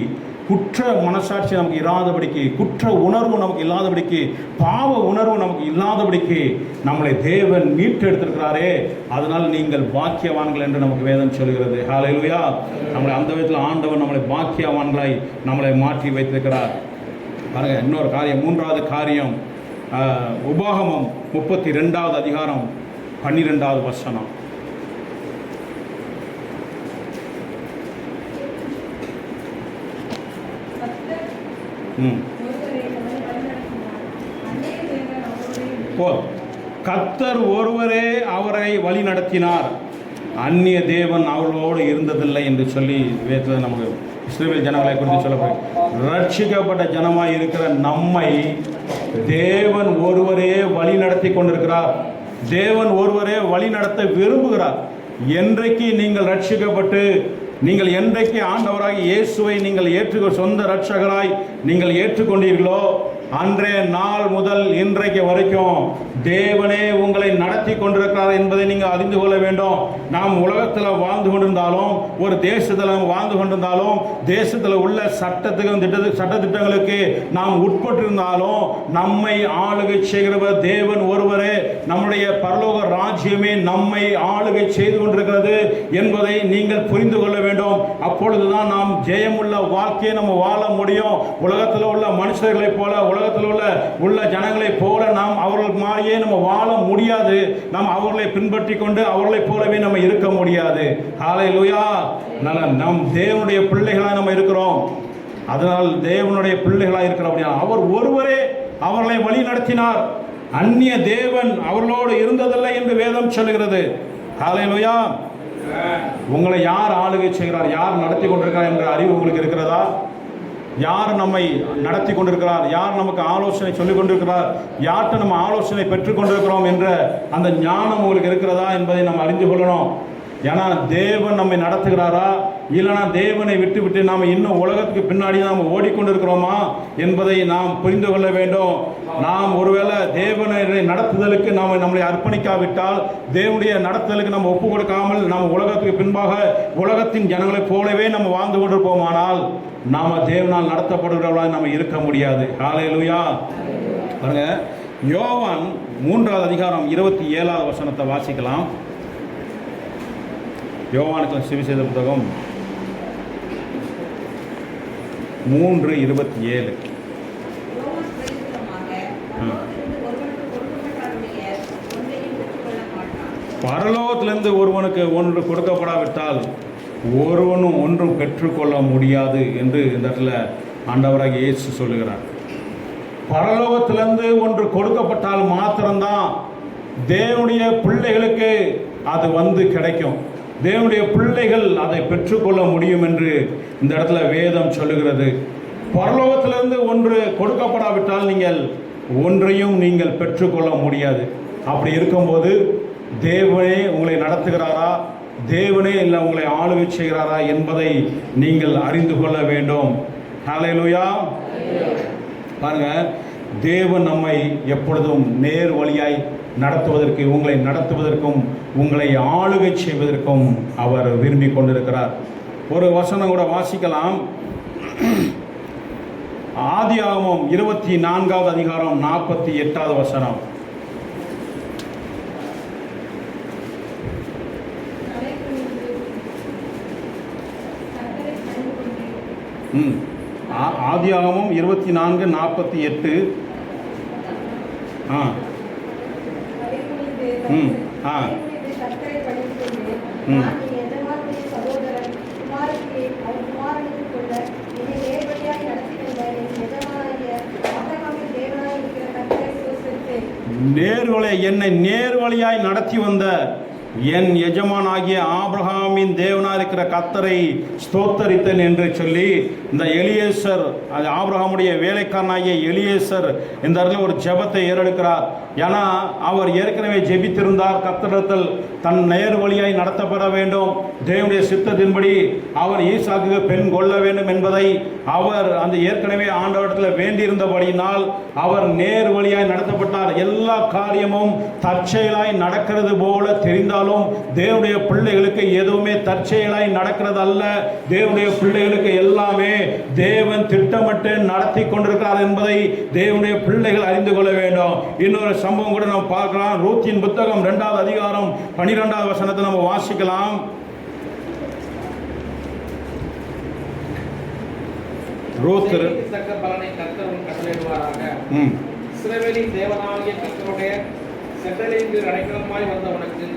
குற்ற மனசாட்சி நமக்கு இல்லாதபடிக்கு, குற்ற உணர்வு நமக்கு இல்லாதபடிக்கு, பாவ உணர்வு நமக்கு இல்லாதபடிக்கு நம்மளை தேவன் மீட்டெடுத்திருக்கிறாரே. அதனால் நீங்கள் பாக்கியவான்கள் என்று நமக்கு வேதம் சொல்கிறது. ஹல்லேலூயா. நம்மளை அந்த விதத்தில் ஆண்டவன் நம்மளை பாக்கியவான்களாய் நம்மளை மாற்றி வைத்திருக்கிறார். பாருங்க, இன்னொரு காரியம், மூன்றாவது காரியம், உபாகமம் 32வது அதிகாரம் 12வது வசனம். கர்த்தர் ஒருவரே அவரை வழி நடத்தினார், அந்நிய தேவன் அவர்களோடு இருந்ததில்லை என்று சொல்லி வேதத்தில் நமக்கு இஸ்ரவேல் ஜனங்களை குறித்து சொல்லப்படுகிறது. ரட்சிக்கப்பட்ட ஜனமாய் இருக்கிற நம்மை தேவன் ஒருவரே வழி நடத்தி கொண்டிருக்கிறார். தேவன் ஒருவரே வழி நடத்த விரும்புகிறார். என்றைக்கு நீங்கள் ரட்சிக்கப்பட்டு, நீங்கள் என்றைக்கு ஆண்டவராக இயேசுவை நீங்கள் சொந்த ரட்சகராய் நீங்கள் ஏற்றுக்கொண்டீர்களோ, அன்றைய நாள் முதல் இன்றைக்கு வரைக்கும் தேவனே உங்களை நடத்தி கொண்டிருக்கிறார் என்பதை நீங்கள் அறிந்து கொள்ள வேண்டும். நாம் உலகத்தில் வாழ்ந்து கொண்டிருந்தாலும், ஒரு தேசத்தில் வாழ்ந்து கொண்டிருந்தாலும், தேசத்தில் உள்ள சட்டத்திட்டங்களுக்கு நாம் உட்பட்டிருந்தாலும், நம்மை ஆளுகை செய்கிறவர் தேவன் ஒருவரே. நம்முடைய பரலோக ராஜ்யமே நம்மை ஆளுகை செய்து கொண்டிருக்கிறது என்பதை நீங்கள் புரிந்து கொள்ள வேண்டும். அப்பொழுதுதான் நாம் ஜெயமுள்ள வாழ்க்கையை நம்ம வாழ முடியும். உலகத்தில் உள்ள மனுஷர்களைப் போல, உலகத்தில் உள்ள ஜனங்களைப் போல நாம் அவர்கள் மாதிரியே நம்ம வாழ முடியாது. நாம் அவர்களை பின்பற்றி கொண்டு அவர்களைப் போலவே நம்ம இருக்க முடியாது. ஹல்லேலூயா. நம் தேவனுடைய பிள்ளைகளாக நம்ம இருக்கிறோம். அதனால் தேவனுடைய பிள்ளைகளாக இருக்கிறோம். அவர் ஒருவரே அவர்களை வழி நடத்தினார். அந்நிய தேவன் அவர்களோடு இருந்ததில்லை என்று வேதம் சொல்கிறது. ஹல்லேலூயா. உங்களை யார் ஆளுகை செய்கிறார், யார் நடத்தி கொண்டிருக்கிறார் என்ற அறிவு உங்களுக்கு இருக்கிறதா? யார் நம்மை நடத்தி கொண்டிருக்கிறார், யார் நமக்கு ஆலோசனை சொல்லிக் கொண்டிருக்கிறார், யார்கிட்ட நம்ம ஆலோசனை பெற்றுக் கொண்டிருக்கிறோம் என்ற அந்த ஞானம் உங்களுக்கு இருக்கிறதா என்பதை நம்ம அறிந்து கொள்ளணும். ஏன்னா தேவன் நம்மை நடத்துகிறாரா, இல்லைனா தேவனை விட்டு நாம் இன்னும் உலகத்துக்கு பின்னாடி நாம் ஓடிக்கொண்டிருக்கிறோமா என்பதை நாம் புரிந்து கொள்ள வேண்டும். நாம் ஒருவேளை தேவனை நடத்துதலுக்கு நாம் நம்மளை அர்ப்பணிக்காவிட்டால், தேவனுடைய நடத்துதலுக்கு நம்ம ஒப்பு கொடுக்காமல் நாம் உலகத்துக்கு பின்பாக உலகத்தின் ஜனங்களைப் போலவே நம்ம வாழ்ந்து கொண்டிருப்போமானால் நாம் தேவனால் நடத்தப்படுகிறவர்களாக நம்ம இருக்க முடியாது. ஹல்லேலூயா. பாருங்க, யோவான் 3வது அதிகாரம் 27வது வசனத்தை வாசிக்கலாம். யோவானுக்கு சுவிசேஷ புத்தகம் 3:27. பரலோகத்திலிருந்து ஒருவனுக்கு ஒன்று கொடுக்கப்படாவிட்டால் ஒருவனும் ஒன்றும் பெற்றுக்கொள்ள முடியாது என்று இந்த இடத்துல ஆண்டவராகிய இயேசு சொல்லுகிறார். பரலோகத்திலிருந்து ஒன்று கொடுக்கப்பட்டால் மாத்திரம்தான் தேவனுடைய பிள்ளைகளுக்கு அது கிடைக்கும். தேவனுடைய பிள்ளைகள் அதை பெற்றுக்கொள்ள முடியும் என்று இந்த இடத்துல வேதம் சொல்லுகிறது. பரலோகத்திலிருந்து ஒன்று கொடுக்கப்படாவிட்டால் நீங்கள் ஒன்றையும் நீங்கள் பெற்றுக்கொள்ள முடியாது. அப்படி இருக்கும்போது தேவனே உங்களை நடத்துகிறாரா, தேவனே இல்லை உங்களை ஆளுகை செய்கிறாரா என்பதை நீங்கள் அறிந்து கொள்ள வேண்டும். ஹல்லேலூயா. பாருங்க, தேவன் நம்மை எப்பொழுதும் நேர் வழியாய் நடத்துவதற்கு, உங்களை நடத்துவதற்கும் உங்களை ஆளுகை செய்வதற்கும் அவர் விரும்பி கொண்டிருக்கிறார். ஒரு வசனம் கூட வாசிக்கலாம். ஆதியாகமம் 24வது அதிகாரம் 48வது வசனம். ஆதியாகமம் 24:48. நேர்வழி என்னை நேர்வழியாய் நடத்தி வந்த என் எஜமானாகிய ஆபிரகாமின் தேவனாக இருக்கிற கர்த்தரை ஸ்தோத்தரித்தேன் என்று சொல்லி இந்த எலியேசர், அது ஆபிரகாமுடைய வேலைக்காரனாகிய எலியேசர் இந்த இடத்துல ஒரு ஜெபத்தை ஏறெடுக்கிறார். ஏன்னா அவர் ஏற்கனவே ஜெபித்திருந்தார், கர்த்தரிடத்தில் தன் நேர் வழியாய் நடத்தப்பட வேண்டும், தேவனுடைய சித்தத்தின்படி அவர் ஈசாக்கு பெண் கொள்ள வேண்டும் என்பதை அவர் அந்த ஏற்கனவே ஆண்டவரிடத்தில் வேண்டியிருந்தபடியினால் அவர் நேர் வழியாய் நடத்தப்பட்டார். எல்லா காரியமும் தற்செயலாய் நடக்கிறது போல தெரிந்தால் தேவனுடைய பிள்ளைகளுக்கு எதுவுமே தற்செயலாய் நடக்கிறது அல்ல. தேவனுடைய பிள்ளைகளுக்கு எல்லாமே தேவன் திட்டமிட்டு நடத்தி கொண்டிருக்கிறார் என்பதை தேவனுடைய பிள்ளைகள் அறிந்து கொள்ள வேண்டும். இன்னொரு சம்பவம் கூட நாம் பார்க்கலாம். ரூத்தின் புத்தகம் 2வது அதிகாரம் 12வது வசனத்தை நம்ம வாசிக்கலாம். ரூத் பலனை கர்த்தர் கட்டளையிடுவாராக. இஸ்ரவேலின் தேவனாகிய கர்த்தருடைய செட்டலிங்கு அடைக்கலமாய் வந்தவனுக்கு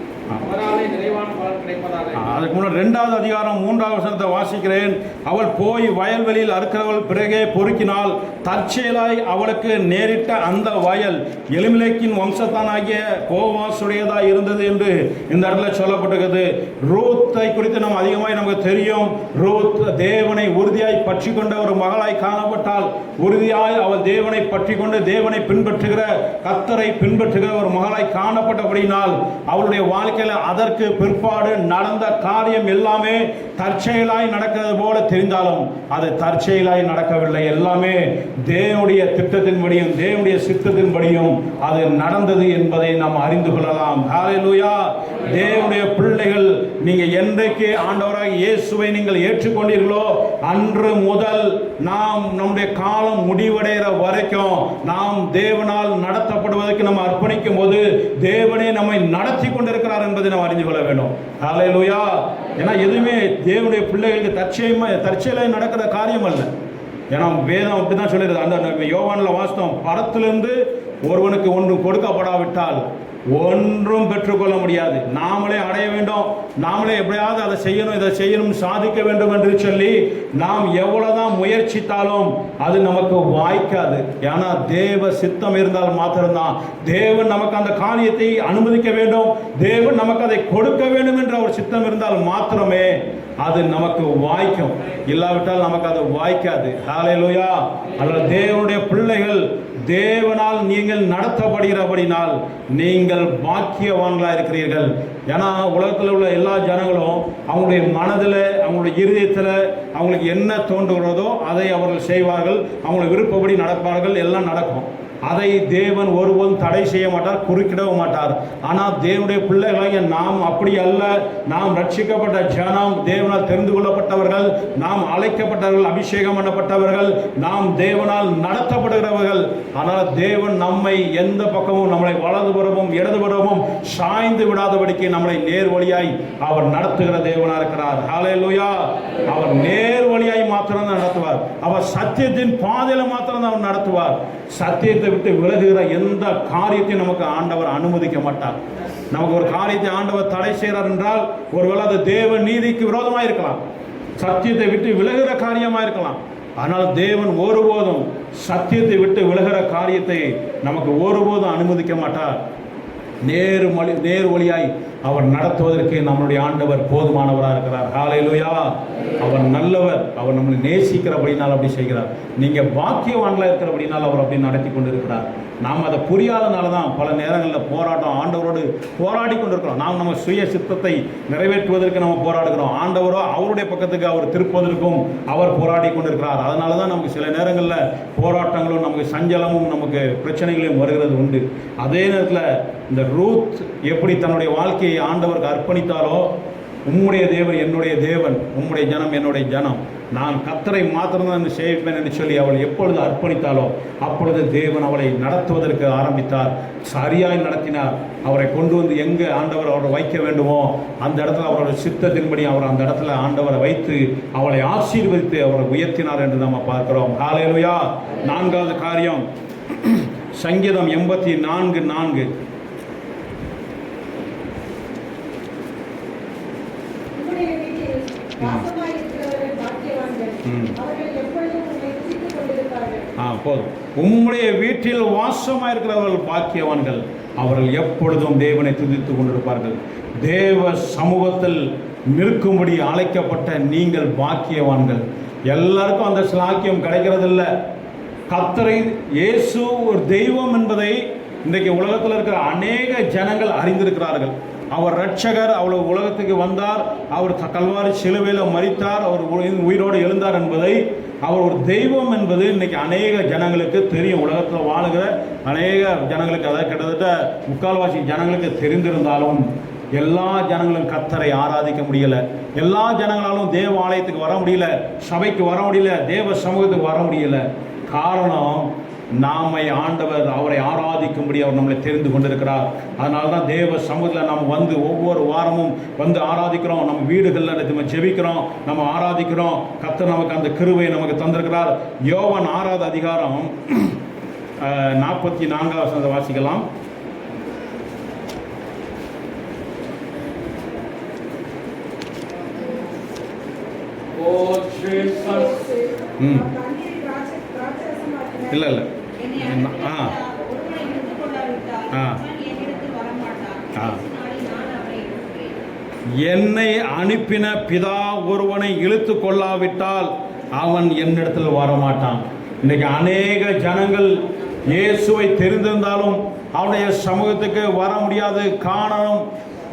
அவராலே நிறைவான பலன் கிடைப்பதாக. அதுக்கு முன்னாடி 2வது அதிகாரம் 3வது வசனத்தை வாசிக்கிறேன். அவள் போய் வயல்வெளியில் அறுக்கிறவள் பிறகே பொறுக்கினாள். தற்செயலாய் அவளுக்கு நேரிட்ட அந்த வயல் எலிமெலேக்கின் வம்சத்தானாகிய போவாசுடையதாக இருந்தது என்று இந்த இடத்துல சொல்லப்பட்டிருக்கிறது. ரூத்தை குறித்து நாம் அதிகமாய் நமக்கு தெரியும். ரூத் தேவனை உறுதியாய் பற்றி கொண்ட ஒரு மகளாய் காணப்பட்டால், உறுதியாய் அவள் தேவனை பற்றி கொண்டு தேவனை பின்பற்றுகிற, கர்த்தரை பின்பற்றுகிற ஒரு மகளாய் காணப்பட்டபடினால் அவளுடைய வாழ்க்கையில் அதற்கு பிற்பாடு நடந்த காரியம் எல்லாமே தற்செயலாய் நடக்கிறது போல தெரிந்தாலும் அது தற்செயலாய் நடக்கவில்லை. எல்லாமே தேவனுடைய திட்டத்தின்படியும் தேவனுடைய சித்தத்தின்படியும் அது நடந்தது என்பதை நாம் அறிந்து கொள்ளலாம். ஹல்லேலூயா. தேவனுடைய பிள்ளைகள், நீங்க என்றைக்கு ஆண்டவராக இயேசுவை நீங்கள் ஏற்றுக்கொண்டீர்களோ அன்று முதல் நாம் நம்முடைய காலம் முடிவடைகிற வரைக்கும் நாம் தேவனால் நடத்தப்படுவதற்கு நம்ம அர்ப்பணிக்கும் போது தேவனே நம்மை நடத்தி கொண்டிருக்கிறார் என்பதை நாம் அறிந்து கொள்ள வேண்டும். ஹல்லேலூயா. ஏன்னா எதுவுமே தேவனுடைய பிள்ளைகளுக்கு தற்செயலாய் நடக்கிற காரியம் அல்ல. ஏன்னா வேதம் அப்படிதான் சொல்லிடுது. அந்த யோவான்ல வாஸ்தவம், பரத்திலிருந்து ஒருவனுக்கு ஒன்று கொடுக்கப்படாவிட்டால் ஒன்றும் பெற்றுக்கொள்ள முடியாது. நாமளே அடைய வேண்டும், நாமளே எப்படியாவது அதை செய்யணும், இதை செய்யணும், சாதிக்க வேண்டும் என்று சொல்லி நாம் எவ்வளவுதான் முயற்சித்தாலும் அது நமக்கு வாய்க்காது. ஏன்னா தேவ சித்தம் இருந்தால் மாத்திரம்தான், தேவன் நமக்கு அந்த காரியத்தை அனுமதிக்க வேண்டும், தேவன் நமக்கு அதை கொடுக்க வேண்டும் என்ற ஒரு சித்தம் இருந்தால் மாத்திரமே அது நமக்கு வாய்க்கும். இல்லாவிட்டால் நமக்கு அது வாய்க்காது. ஹல்லேலூயா. அல்லது தேவனுடைய பிள்ளைகள் தேவனால் நீங்கள் நடத்தப்படுகிறபடினால் நீங்கள் பாக்கியவான்களாக இருக்கிறீர்கள். ஏன்னா உலகத்தில் உள்ள எல்லா ஜனங்களும் அவங்களுடைய மனதில், அவங்களுடைய இருதயத்தில் அவங்களுக்கு என்ன தோன்றுகிறதோ அதை அவர்கள் செய்வார்கள், அவங்களுடைய விருப்பப்படி நடப்பார்கள், எல்லாம் நடக்கும். அதை தேவன் ஒருவரும் தடை செய்ய மாட்டார், குறுக்கிடவும் மாட்டார். ஆனால் தேவனுடைய பிள்ளைகளாகிய நாம் அப்படி அல்ல. நாம் ரட்சிக்கப்பட்ட ஜனம், தேவனால் தெரிந்து கொள்ளப்பட்டவர்கள், நாம் அழைக்கப்பட்டவர்கள், அபிஷேகம் பண்ணப்பட்டவர்கள், நாம் தேவனால் நடத்தப்படுகிறவர்கள். ஆனால் தேவன் நம்மை எந்த பக்கமும் நம்மளை வலதுபுறமும் இடதுபுறமும் சாய்ந்து விடாதபடிக்கு நம்மளை நேர் வழியாய் அவர் நடத்துகிற தேவனாக இருக்கிறார். ஹல்லேலூயா. அவர் நேர் வழியாய் மாத்திரம் தான் நடத்துவார். அவர் சத்தியத்தின் பாதையில மாத்திரம் தான் அவர் நடத்துவார். சத்தியத்தை விட்டு விலகுகிற எந்த காரியத்தையும் நமக்கு ஆண்டவர் அனுமதிக்க மாட்டார். நமக்கு ஒரு காரியத்தை ஆண்டவர் தடை செய்கிறார் என்றால் ஒருவேளை அது தேவ நீதிக்கு விரோதமாக இருக்கலாம், சத்தியத்தை விட்டு விலகுகிற காரியமாக இருக்கலாம். ஆனால் தேவன் ஒருபோதும் சத்தியத்தை விட்டு விலகுகிற காரியத்தை நமக்கு ஒருபோதும் அனுமதிக்க மாட்டார். நேர் வழியாய் அவர் நடத்துவதற்கு நம்முடைய ஆண்டவர் போதுமானவராக இருக்கிறார். ஹல்லேலூயா. அவர் நல்லவர், அவர் நம்மளை நேசிக்கிறபடினால் அப்படி செய்கிறார். நீங்கள் பாக்கியவான்களாக இருக்கிறபடினால் அவர் அப்படி நடத்தி கொண்டிருக்கிறார். நாம் அதை புரியாதனால தான் பல நேரங்களில் போராட்டம், ஆண்டவரோடு போராடி கொண்டிருக்கிறோம். நாம் நம்ம சுய சித்தத்தை நிறைவேற்றுவதற்கு நம்ம போராடுகிறோம். ஆண்டவரோ அவருடைய பக்கத்துக்கு அவர் திருப்பதற்கும் அவர் போராடி கொண்டிருக்கிறார். அதனால தான் நமக்கு சில நேரங்களில் போராட்டங்களும் நமக்கு சஞ்சலமும் நமக்கு பிரச்சனைகளையும் வருகிறது உண்டு. அதே நேரத்தில் இந்த ரூத் எப்படி தன்னுடைய வாழ்க்கையை ஆண்டவருக்கு அர்ப்பணித்தாலோ, உம்முடைய தேவன் என்னுடைய தேவன், உம்முடைய ஜனம் என்னுடைய ஜனம், நான் கர்த்தரை மாத்திரம்தான் சேவிப்பேன் என்று சொல்லி அவள் எப்பொழுது அர்ப்பணித்தாலோ அப்பொழுது தேவன் அவளை நடத்துவதற்கு ஆரம்பித்தார். சரியாய் நடத்தினார். அவரை கொண்டு வந்து எங்கே ஆண்டவர் அவரை வைக்க வேண்டுமோ அந்த இடத்துல அவரோட சித்தத்தின்படி அவர் அந்த இடத்துல ஆண்டவரை வைத்து அவளை ஆசீர்வதித்து அவரை உயர்த்தினார் என்று நம்ம பார்க்கிறோம். ஹல்லேலூயா. நான்காவது காரியம், சங்கீதம் 84:4. போதும். உம்முடைய வீட்டில் வாசமாக இருக்கிறவர்கள் பாக்கியவான்கள், அவர்கள் எப்பொழுதும் தேவனை துதித்துக் கொண்டிருப்பார்கள். தேவ சமூகத்தில் நிற்கும்படி அழைக்கப்பட்ட நீங்கள் பாக்கியவான்கள். எல்லாருக்கும் அந்த சாக்கியம் கிடைக்கிறதில்ல. கர்த்தரை இயேசு ஒரு தெய்வம் என்பதை இன்றைக்கு உலகத்தில் இருக்கிற அநேக ஜனங்கள் அறிந்திருக்கிறார்கள். அவர் ரட்சகர், அவ்வளவு உலகத்துக்கு வந்தார், அவர் கல்வாரி சிலுவையில் மரித்தார், அவர் உயிரோடு எழுந்தார் என்பதை, அவர் ஒரு தெய்வம் என்பது இன்னைக்கு அநேக ஜனங்களுக்கு தெரியும். உலகத்தில் வாழுகிற அநேக ஜனங்களுக்கு, அதாவது கிட்டத்தட்ட முக்கால்வாசி ஜனங்களுக்கு தெரிந்திருந்தாலும் எல்லா ஜனங்களும் கர்த்தரை ஆராதிக்க முடியல. எல்லா ஜனங்களாலும் தேவ ஆலயத்துக்கு வர முடியல, சபைக்கு வர முடியல, தேவ சமூகத்துக்கு வர முடியல. காரணம், நாமை ஆண்டவர் அவரை ஆராதிக்கும்படி அவர் நம்மளை தெரிந்து கொண்டிருக்கிறார். அதனால தான் தேவ சமூகத்தில் நாம் வந்து ஒவ்வொரு வாரமும் வந்து ஆராதிக்கிறோம். நம்ம வீடுகளில் நம்ம ஜெபிக்கிறோம், நம்ம ஆராதிக்கிறோம். கர்த்தர் நமக்கு அந்த கிருபையை நமக்கு தந்திருக்கிறார். யோவான் 6வது அதிகாரம் 44வது வசனத்தை வாசிக்கலாம். இல்லை என்னை அனுப்பின பிதா ஒருவனை இழுத்து கொள்ளாவிட்டால் அவன் என்னிடத்தில் வரமாட்டான். இன்னைக்கு அநேக ஜனங்கள் இயேசுவை தெரிந்திருந்தாலும் அவனுடைய சமூகத்துக்கு வர முடியாது. காரணம்,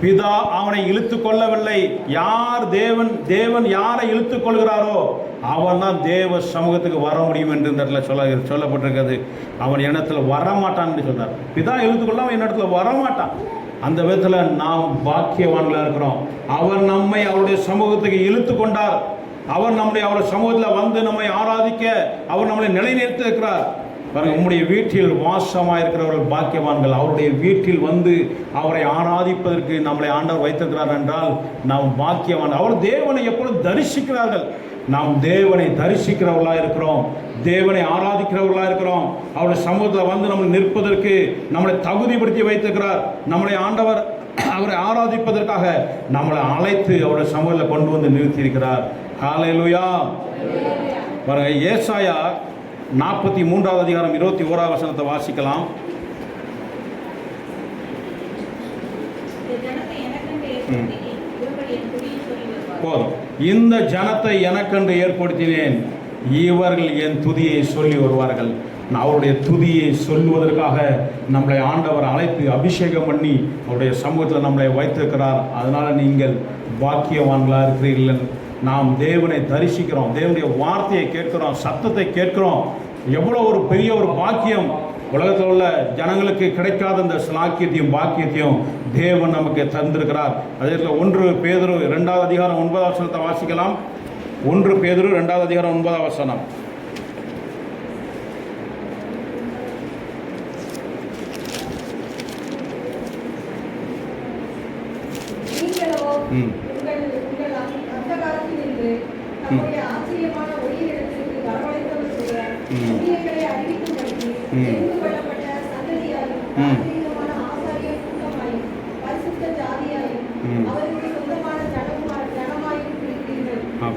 பிதா அவனை இழுத்து கொள்ளவில்லை. யார் தேவன் யாரை இழுத்து கொள்கிறாரோ அவன் தான் தேவ சமூகத்துக்கு வர முடியும் என்று இந்த இடத்துல சொல்லப்பட்டிருக்கிறது. அவன் இடத்துல வரமாட்டான் என்று சொன்னார். பிதா இழுத்துக்கொள்ள அவன் இடத்துல வரமாட்டான். அந்த விதத்தில் நாம் பாக்கியவான்களாக இருக்கிறோம். அவர் நம்மை அவருடைய சமூகத்துக்கு இழுத்து கொண்டார். அவர் அவருடைய சமூகத்தில் வந்து நம்மை ஆராதிக்க அவர் நம்மளை நிலைநிறுத்தி இருக்கிறார். பாருங்கள், உம்முடைய வீட்டில் வாசமாக இருக்கிறவர்கள் பாக்கியவான்கள். அவருடைய வீட்டில் வந்து அவரை ஆராதிப்பதற்கு நம்மளை ஆண்டவர் வைத்திருக்கிறார் என்றால் நாம் பாக்கியவான். அவர் தேவனை எப்பொழுதும் தரிசிக்கிறார்கள். நாம் தேவனை தரிசிக்கிறவர்களாக இருக்கிறோம், தேவனை ஆராதிக்கிறவர்களாக இருக்கிறோம். அவருடைய சமூகத்தில் வந்து நம்மளை நிற்பதற்கு நம்மளை தகுதிப்படுத்தி வைத்திருக்கிறார். நம்மளை ஆண்டவர் அவரை ஆராதிப்பதற்காக நம்மளை அழைத்து அவருடைய சமூகத்தில் கொண்டு வந்து நிறுத்தியிருக்கிறார். ஹல்லேலூயா. பாருங்க, ஏசாயா 43வது அதிகாரம் 21வது வசனத்தை வாசிக்கலாம். போதும். இந்த ஜனத்தை எனக்கென்று ஏற்படுத்தினேன், இவர்கள் என் துதியை சொல்லி வருவார்கள். அவருடைய துதியை சொல்லுவதற்காக நம்மளை ஆண்டவர் அழைத்து அபிஷேகம் பண்ணி அவருடைய சமூகத்தில் நம்மளை வைத்திருக்கிறார். அதனால் நீங்கள் பாக்கியவான்களாக இருக்கிறீர்கள். நாம் தேவனை தரிசிக்கிறோம், தேவனுடைய வார்த்தையை கேட்கிறோம், சத்தத்தை கேட்கிறோம். எவ்வளோ ஒரு பெரிய ஒரு பாக்கியம்! உலகத்தில் உள்ள ஜனங்களுக்கு கிடைக்காத இந்த ஸ்லாக்கியத்தையும் பாக்கியத்தையும் தேவன் நமக்கு தந்திருக்கிறார். அதே போல் 1 பேதுரு 2வது அதிகாரம் 9வது வசனத்தை வாசிக்கலாம். 1 பேதுரு 2வது அதிகாரம் 9வது வசனம்.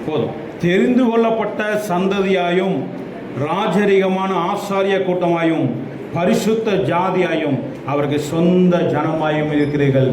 போதும். தெரிந்து கொள்ளப்பட்ட சந்ததியாயும் ராஜரிகமான ஆசாரிய கூட்டமாயும் பரிசுத்த ஜாதியாயும் அவருக்கு சொந்த ஜனமாயும் இருக்கிறீர்கள்.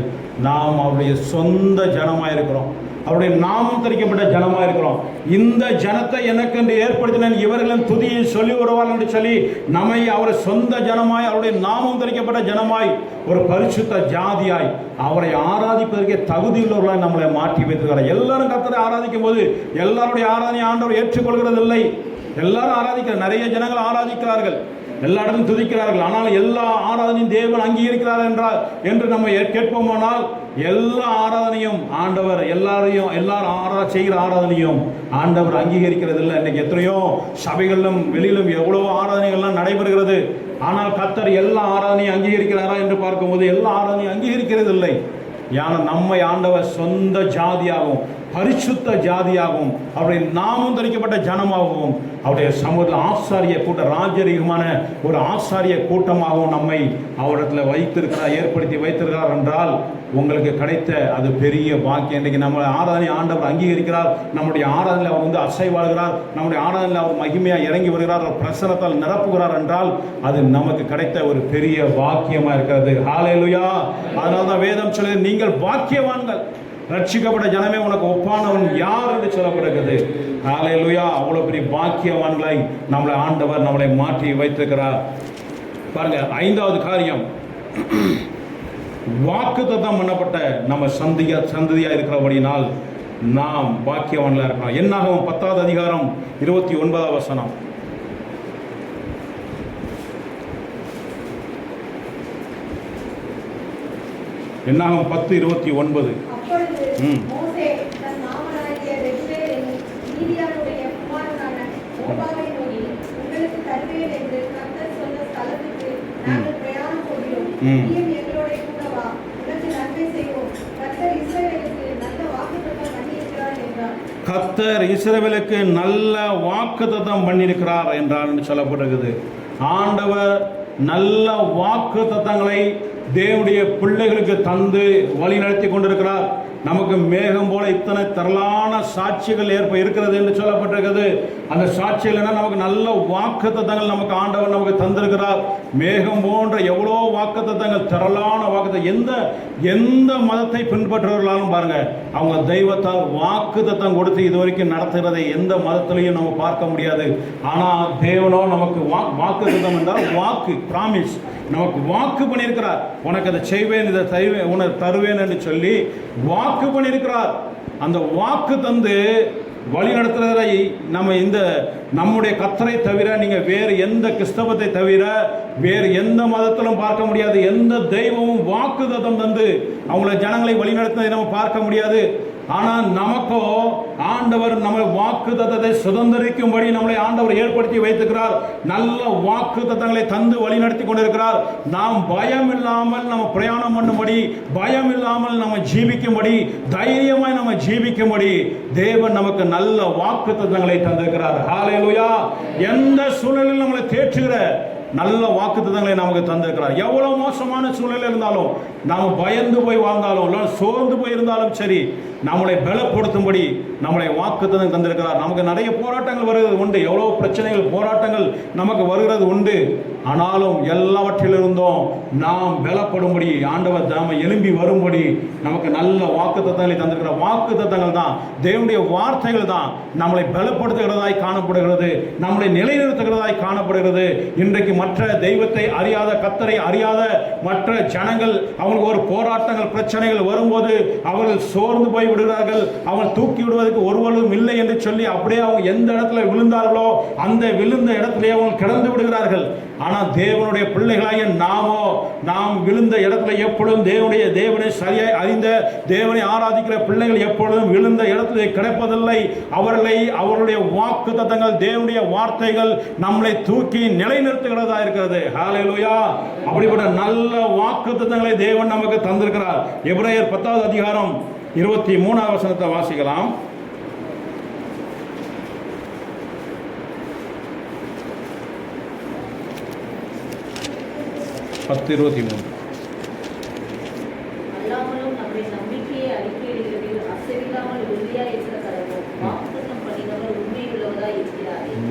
நாம் அவருடைய சொந்த ஜனமாக இருக்கிறோம், அவருடைய நாமம் தரிக்கப்பட்ட ஜனமாக இருக்கிறோம். இந்த ஜனத்தை எனக்கென்று ஏற்படுத்தினேன், இவர்களின் துதியை சொல்லி வருவார்கள் என்று சொல்லி நம்மை அவரை சொந்த ஜனமாய், அவருடைய நாமம் தரிக்கப்பட்ட ஜனமாய், ஒரு பரிசுத்த ஜாதியாய் அவரை ஆராதிப்பதற்கே தகுதியுள்ளவர்களாய் நம்மளை மாற்றி வைத்திருக்கிறார். எல்லாரும் கர்த்தரை ஆராதிக்கும் போது எல்லாருடைய ஆராதனை ஆண்டவர் ஏற்றுக்கொள்கிறது இல்லை. எல்லாரும் ஆராதிக்கிறார், நிறைய ஜனங்கள் ஆராதிக்கிறார்கள், எல்லா இடமும் துதிக்கிறார்கள். ஆனால் எல்லா ஆராதனையும் தேவன் அங்கீகரிக்கிறார் என்று நம்ம கேட்போமானால் எல்லா ஆராதனையும் ஆண்டவர் எல்லாரும் செய்கிற ஆராதனையும் ஆண்டவர் அங்கீகரிக்கிறது இல்லை. இன்னைக்கு எத்தனையோ சபைகளிலும் வெளியிலும் எவ்வளவோ ஆராதனைகள்லாம் நடைபெறுகிறது. ஆனால் கர்த்தர் எல்லா ஆராதனையும் அங்கீகரிக்கிறாரா என்று பார்க்கும்போது எல்லா ஆராதனையும் அங்கீகரிக்கிறது இல்லை. ஏன்னா நம்மை ஆண்டவர் சொந்த ஜாதியாகவும் பரிசுத்த ஜாதியாகவும் அவருடைய நாமம் தரிக்கப்பட்ட ஜனமாகவும் அவருடைய சமூகத்தில் ஆசாரிய கூட்டம், ராஜரீகமான ஒரு ஆசாரிய கூட்டமாகவும் நம்மை அவரிடத்தில் வைத்திருக்கிறார், ஏற்படுத்தி வைத்திருக்கிறார் என்றால் உங்களுக்கு கிடைத்த அது பெரிய பாக்கியம். இன்றைக்கு நம்மளை ஆராதனை ஆண்டவர் அங்கீகரிக்கிறார். நம்முடைய ஆராதனையில் அவர் வந்து அசைவாடுகிறார், நம்முடைய ஆராதனையில் அவர் மகிமையாக இறங்கி வருகிறார், அவர் பிரசன்னத்தால் நிரப்புகிறார் என்றால் அது நமக்கு கிடைத்த ஒரு பெரிய பாக்கியமாக இருக்கிறது. ஹல்லேலூயா. அதனால தான் வேதம் சொல்லுது, நீங்கள் பாக்கியவான்கள், ரட்சிக்கப்பட்ட ஜனமே உனக்கு ஒப்பானவன் யார் என்று சொல்லப்படுகிறது. ஹல்லேலூயா. அவ்வளோ பெரிய பாக்கியவான்களை நம்மளை ஆண்டவர் நம்மளை மாற்றி வைத்திருக்கிறார். பாருங்க, 5வது காரியம், வாக்குத்தத்தம் பண்ணப்பட்ட நம்ம சந்ததியா இருக்கிறபடினால் நாம் பாக்கியவான்களா இருக்கிறோம். என்னாகும் 10வது அதிகாரம் 29வது வசனம். என்னாகும் 10:29. கர்த்தர் இஸ்ரவேலுக்கு நல்ல வாக்குத்தத்தம் பண்ணியிருக்கிறார் என்றால் சொல்லப்படுகிறது. ஆண்டவர் நல்ல வாக்குத்தத்தங்களை தேவனுடைய பிள்ளைகளுக்கு தந்து வழி நடத்தி கொண்டிருக்கிறார். நமக்கு மேகம் போல இத்தனை திரளான சாட்சிகள் இருக்கிறது என்று சொல்லப்பட்டிருக்கிறது. அந்த சாட்சிகள் என்ன, நமக்கு நல்ல வாக்குத்தத்தங்கள் நமக்கு ஆண்டவர் நமக்கு தந்திருக்கிறார். மேகம் போன்ற எவ்வளோ வாக்குத்தத்தங்கள், திரளான வாக்குத்தத்தம். எந்த மதத்தை பின்பற்றுவர்களாலும் பாருங்க, அவங்க தெய்வத்தால் வாக்குத்தத்தம் கொடுத்து இதுவரைக்கும் நடத்துகிறதை எந்த மதத்திலையும் நம்ம பார்க்க முடியாது. ஆனால் தேவனோ நமக்கு வாக்குத்தத்தம் என்றால் வாக்கு, பிராமிஸ், நமக்கு வாக்கு பண்ணியிருக்கிறார். உனக்கு அதை செய்வேன், இதை செய்வேன், உனக்கு தருவேன் என்று சொல்லி வாக்கு பண்ணியிருக்கிறார். அந்த வாக்கு தந்து வழி நடத்துறதை நம்ம நம்முடைய கர்த்தரை தவிர நீங்கள் வேறு எந்த கிறிஸ்தவத்தை தவிர வேறு எந்த மதத்திலும் பார்க்க முடியாது. எந்த தெய்வமும் வாக்குத்தத்தம் தந்து அவங்கள ஜனங்களை வழி நடத்துவதை நம்ம பார்க்க முடியாது. ஆனால் நமக்கோ ஆண்டவர் நம்ம வாக்குத்தத்தத்தை சுதந்திரிக்கும்படி நம்மளை ஆண்டவர் ஏற்படுத்தி வைத்திருக்கிறார். நல்ல வாக்குத்தத்தங்களை தந்து வழி நடத்தி கொண்டிருக்கிறார். நாம் பயம் இல்லாமல் நம்ம பிரயாணம் பண்ணும்படி, பயம் இல்லாமல் நம்ம ஜீவிக்கும்படி, தைரியமாய் நம்ம ஜீவிக்கும்படி தேவன் நமக்கு நல்ல வாக்குத்தத்தங்களை தந்திருக்கிறார். ஹல்லேலூயா. எந்த சூழ்நிலையில் நம்மளை தேற்றுகிற நல்ல வாக்குத்தத்தங்களை நமக்கு தந்திருக்கிறார். எவ்வளவு மோசமான சூழ்நிலை இருந்தாலும், நாம் பயந்து போய் வாழ்ந்தாலும், இல்லை சோர்ந்து போய் இருந்தாலும் சரி, நம்மளை பலப்படுத்தும்படி நம்மளை வாக்குத்தத்தம் தந்திருக்கிறார். நமக்கு நிறைய போராட்டங்கள் வருகிறது உண்டு, எவ்வளோ பிரச்சனைகள், போராட்டங்கள் நமக்கு வருகிறது உண்டு. ஆனாலும் எல்லாவற்றிலிருந்தும் நாம் பலப்படும்படி ஆண்டவர் நாம எழும்பி வரும்படி நமக்கு நல்ல வாக்குத்தத்தங்களை தந்திருக்கிறார். வாக்குத்தத்தங்கள் தான், தேவனுடைய வார்த்தைகள் தான் நம்மளை பலப்படுத்துகிறதாய் காணப்படுகிறது, நம்மளை நிலைநிறுத்துகிறதாய் காணப்படுகிறது. இன்றைக்கு மற்ற தெய்வத்தை அறியாத, கர்த்தரை அறியாத மற்ற ஜனங்கள், அவங்களுக்கு ஒரு போராட்டங்கள், பிரச்சனைகள் வரும்போது அவர்கள் சோர்ந்து போய் விடுகிறார்கள். அவர்கள் தூக்கி விடுவதற்கு ஒருவரும் இல்லை என்று சொல்லி அப்படியே அவங்க எந்த இடத்துல விழுந்தார்களோ அந்த விழுந்த இடத்திலே அவங்க கிடந்து விடுகிறார்கள். ஆனால் தேவனுடைய பிள்ளைகளாகிய நாம் விழுந்த இடத்துல எப்பொழுதும் தேவனை சரியாய் அறிந்த, தேவனை ஆராதிக்கிற பிள்ளைகள் எப்பொழுதும் விழுந்த இடத்துல கிடைப்பதில்லை. அவருடைய வாக்குத்தத்தங்கள், தேவனுடைய வார்த்தைகள் நம்மளை தூக்கி நிலைநிறுத்துகிறதா இருக்கிறது. ஹல்லேலூயா. அப்படிப்பட்ட நல்ல வாக்குத்தத்தங்களை தேவன் நமக்கு தந்திருக்கிறார். எபிரேயர் 10வது அதிகாரம் 23வது வசனத்தை வாசிக்கலாம். 10:23.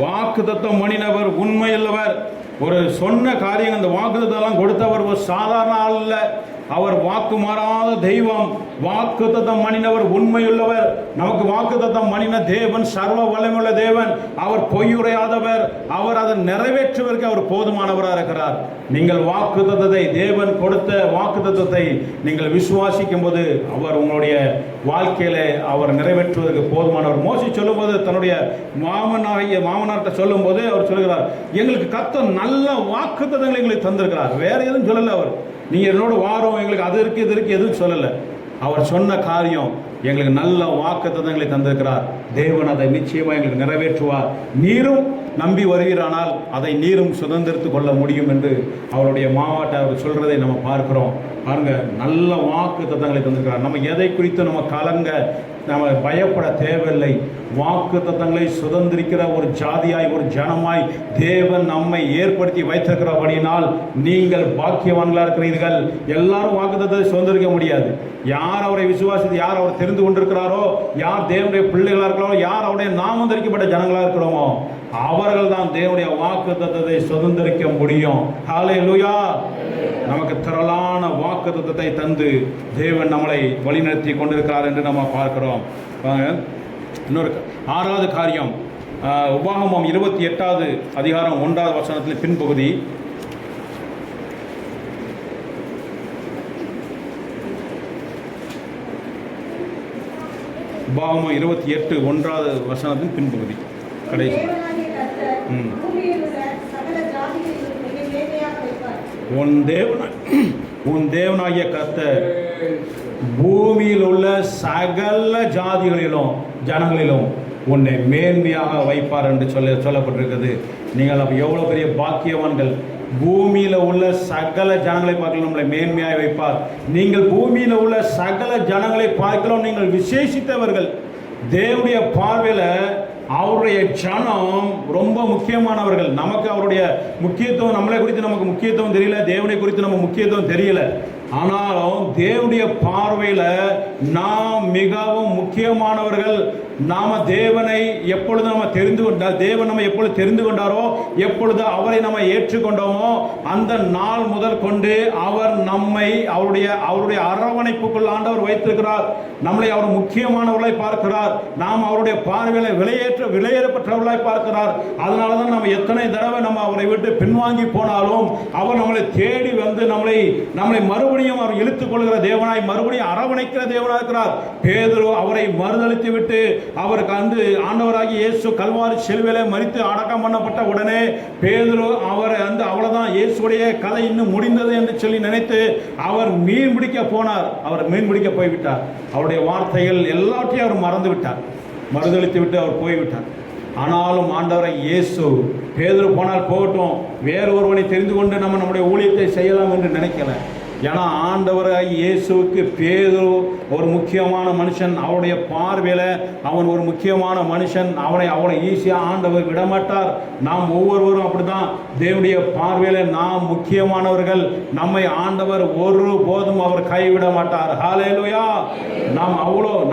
வாக்குத்தத்தம் பண்ணினவர் உண்மையுள்ளவர். ஒரு சொன்ன காரியம், அந்த வாக்குத்தத்தம் கொடுத்தவர் ஒரு சாதாரண ஆள் இல்ல. அவர் வாக்கு மாறாத தெய்வம். வாக்குத்தத்தம் பண்ணினவர் உண்மையுள்ளவர். நமக்கு வாக்குத்தத்தம் பண்ணின தேவன் சர்வ வல்லமையுள்ள தேவன். அவர் பொய்யுரையாதவர். அவர் அதை நிறைவேற்றுவதற்கு அவர் போதுமானவராக இருக்கிறார். நீங்கள் வாக்குத்தத்தத்தை, தேவன் கொடுத்த வாக்குத்தத்தத்தை நீங்கள் விசுவாசிக்கும் போது அவர் உங்களுடைய வாழ்க்கையில அவர் நிறைவேற்றுவதற்கு போதுமானவர். மோசே சொல்லும்போது, தன்னுடைய மாமனார்கிட்ட சொல்லும் போது அவர் சொல்லுகிறார், எங்களுக்கு கர்த்தர் நல்ல வாக்குத்தத்தங்களை எங்களுக்கு தந்திருக்கிறார். வேற எதுவும் சொல்லல. அவர் நீங்க என்னோட வாரம், எங்களுக்கு அது இருக்கு இது இருக்கு எதுவும் சொல்லல. அவர் சொன்ன காரியம், எங்களுக்கு நல்ல வாக்குத்தத்தங்களை தந்திருக்கிறார். தேவன் அதை நிச்சயமாக எங்களுக்கு நிறைவேற்றுவார். நீரும் நம்பி வருகிறானால் அதை நீரும் சுதந்திரத்துக் கொள்ள முடியும் என்று அவருடைய மாவட்ட அவர் சொல்றதை நம்ம பார்க்கிறோம். பாருங்க, நல்ல வாக்குத்தத்தங்களை தந்திருக்கிறார். நம்ம எதை குறித்து நம்ம கலங்க, நம்ம பயப்பட தேவையில்லை. வாக்குத்தத்தங்களை சுதந்திரிக்கிற ஒரு ஜாதியாய், ஒரு ஜனமாய் தேவன் நம்மை ஏற்படுத்தி வைத்திருக்கிறபடியினால் நீங்கள் பாக்கியவான்களாக இருக்கிறீர்கள். எல்லாரும் வாக்குத்தத்தத்தை சுதந்திரிக்க முடியாது. யார் அவரை விசுவாசித்து, யார் அவர் தெரிந்து கொண்டிருக்கிறாரோ, யார் தேவனுடைய பிள்ளைகளாக இருக்கிறாரோ, யார் அவருடைய நாமம் தரிக்கப்பட்ட ஜனங்களாக இருக்கிறோமோ, அவர்கள் தான் தேவனுடைய வாக்குத்தத்தத்தை சுதந்திரிக்க முடியும். ஹல்லேலூயா. நமக்கு திரளான வாக்குத்தத்தத்தை தந்து தேவன் நம்மளை வழிநடத்தி கொண்டிருக்கிறார் என்று நம்ம பார்க்கிறோம். இன்னொரு 6வது காரியம், உபாகமம் 28வது அதிகாரம் 1வது வசனத்தில் பின்பகுதி. உபாகமம் 28 1வது வசனத்தின் பின்பகுதி கடைசி. உன் தேவனாகிய கர்த்தர் பூமியில் உள்ள சகல ஜாதிகளிலும் ஜனங்களிலும் உன்னை மேன்மையாக வைப்பார் என்று சொல்லப்பட்டிருக்கிறது. நீங்கள் அப்போ எவ்வளோ பெரிய பாக்கியவான்கள். பூமியில் உள்ள சகல ஜனங்களை பார்க்கலாம் நம்மளை மேன்மையாக வைப்பார். நீங்கள் பூமியில் உள்ள சகல ஜனங்களை பார்க்கலாம் நீங்கள் விசேஷித்தவர்கள். தேவனுடைய பார்வையில் அவருடைய ஜனம் ரொம்ப முக்கியமானவர்கள். நமக்கு அவருடைய முக்கியத்துவம், நம்மளை குறித்து நமக்கு முக்கியத்துவம் தெரியல, தேவனை குறித்து நம்ம முக்கியத்துவம் தெரியல. ஆனாலும் தேவனுடைய பார்வையில் நாம் மிகவும் முக்கியமானவர்கள். நாம தேவனை எப்பொழுது நம்ம தெரிந்து கொண்டார், தேவன் நம்ம எப்பொழுது தெரிந்து கொண்டாரோ, எப்பொழுது அவரை நம்ம ஏற்றுக்கொண்டோமோ, அந்த நாள் முதல் கொண்டு அவர் நம்மை அவருடைய அரவணைப்புக்குள் ஆண்டவர் வைத்திருக்கிறார். நம்மளை அவர் முக்கியமானவர்களாய் பார்க்கிறார். நாம் அவருடைய பார்வையில் விலையேறப்பட்டவர்களாய் பார்க்கிறார். அதனால தான் நம்ம எத்தனை தடவை நம்ம அவரை விட்டு பின்வாங்கி போனாலும் அவர் நம்மளை தேடி வந்து நம்மளை மறுபடியும் அவர் இழுத்துக் கொள்கிற தேவனாய், மறுபடியும் அரவணைக்கிற தேவனாய் இருக்கிறார். பேதுரு அவரை மறுதளித்து விட்டு அவருக்கு ஆண்டவராகிய இயேசு கல்வாரி சிலுவையிலே மரித்து அடக்கம் பண்ணப்பட்ட உடனே பேதுரு அவரை அவ்வளவுதான், இயேசுடைய கதை இன்னும் முடிந்தது என்று சொல்லி நினைத்து அவர் மீன் பிடிக்க போனார். அவர் மீன் பிடிக்க போய்விட்டார். அவருடைய வார்த்தைகள் எல்லாவற்றையும் அவர் மறந்து விட்டார், மறுதளித்து விட்டு அவர் போய்விட்டார். ஆனாலும் ஆண்டவரை இயேசு பேதுரு போனால் போகட்டும், வேறு ஒருவனை தெரிந்து கொண்டு நம்முடைய ஊழியத்தை செய்யலாம் என்று நினைக்கல. ஏன்னா ஆண்டவராய் இயேசுவுக்கு பேதுரு ஒரு முக்கியமான மனுஷன். அவருடைய பார்வையில் அவன் ஒரு முக்கியமான மனுஷன். அவனை ஈஸியாக ஆண்டவர் விடமாட்டார். நாம் ஒவ்வொருவரும் அப்படிதான். தேவனுடைய பார்வையில் நாம் முக்கியமானவர்கள். நம்மை ஆண்டவர் ஒருபோதும் அவர் கைவிட மாட்டார். ஹல்லேலூயா.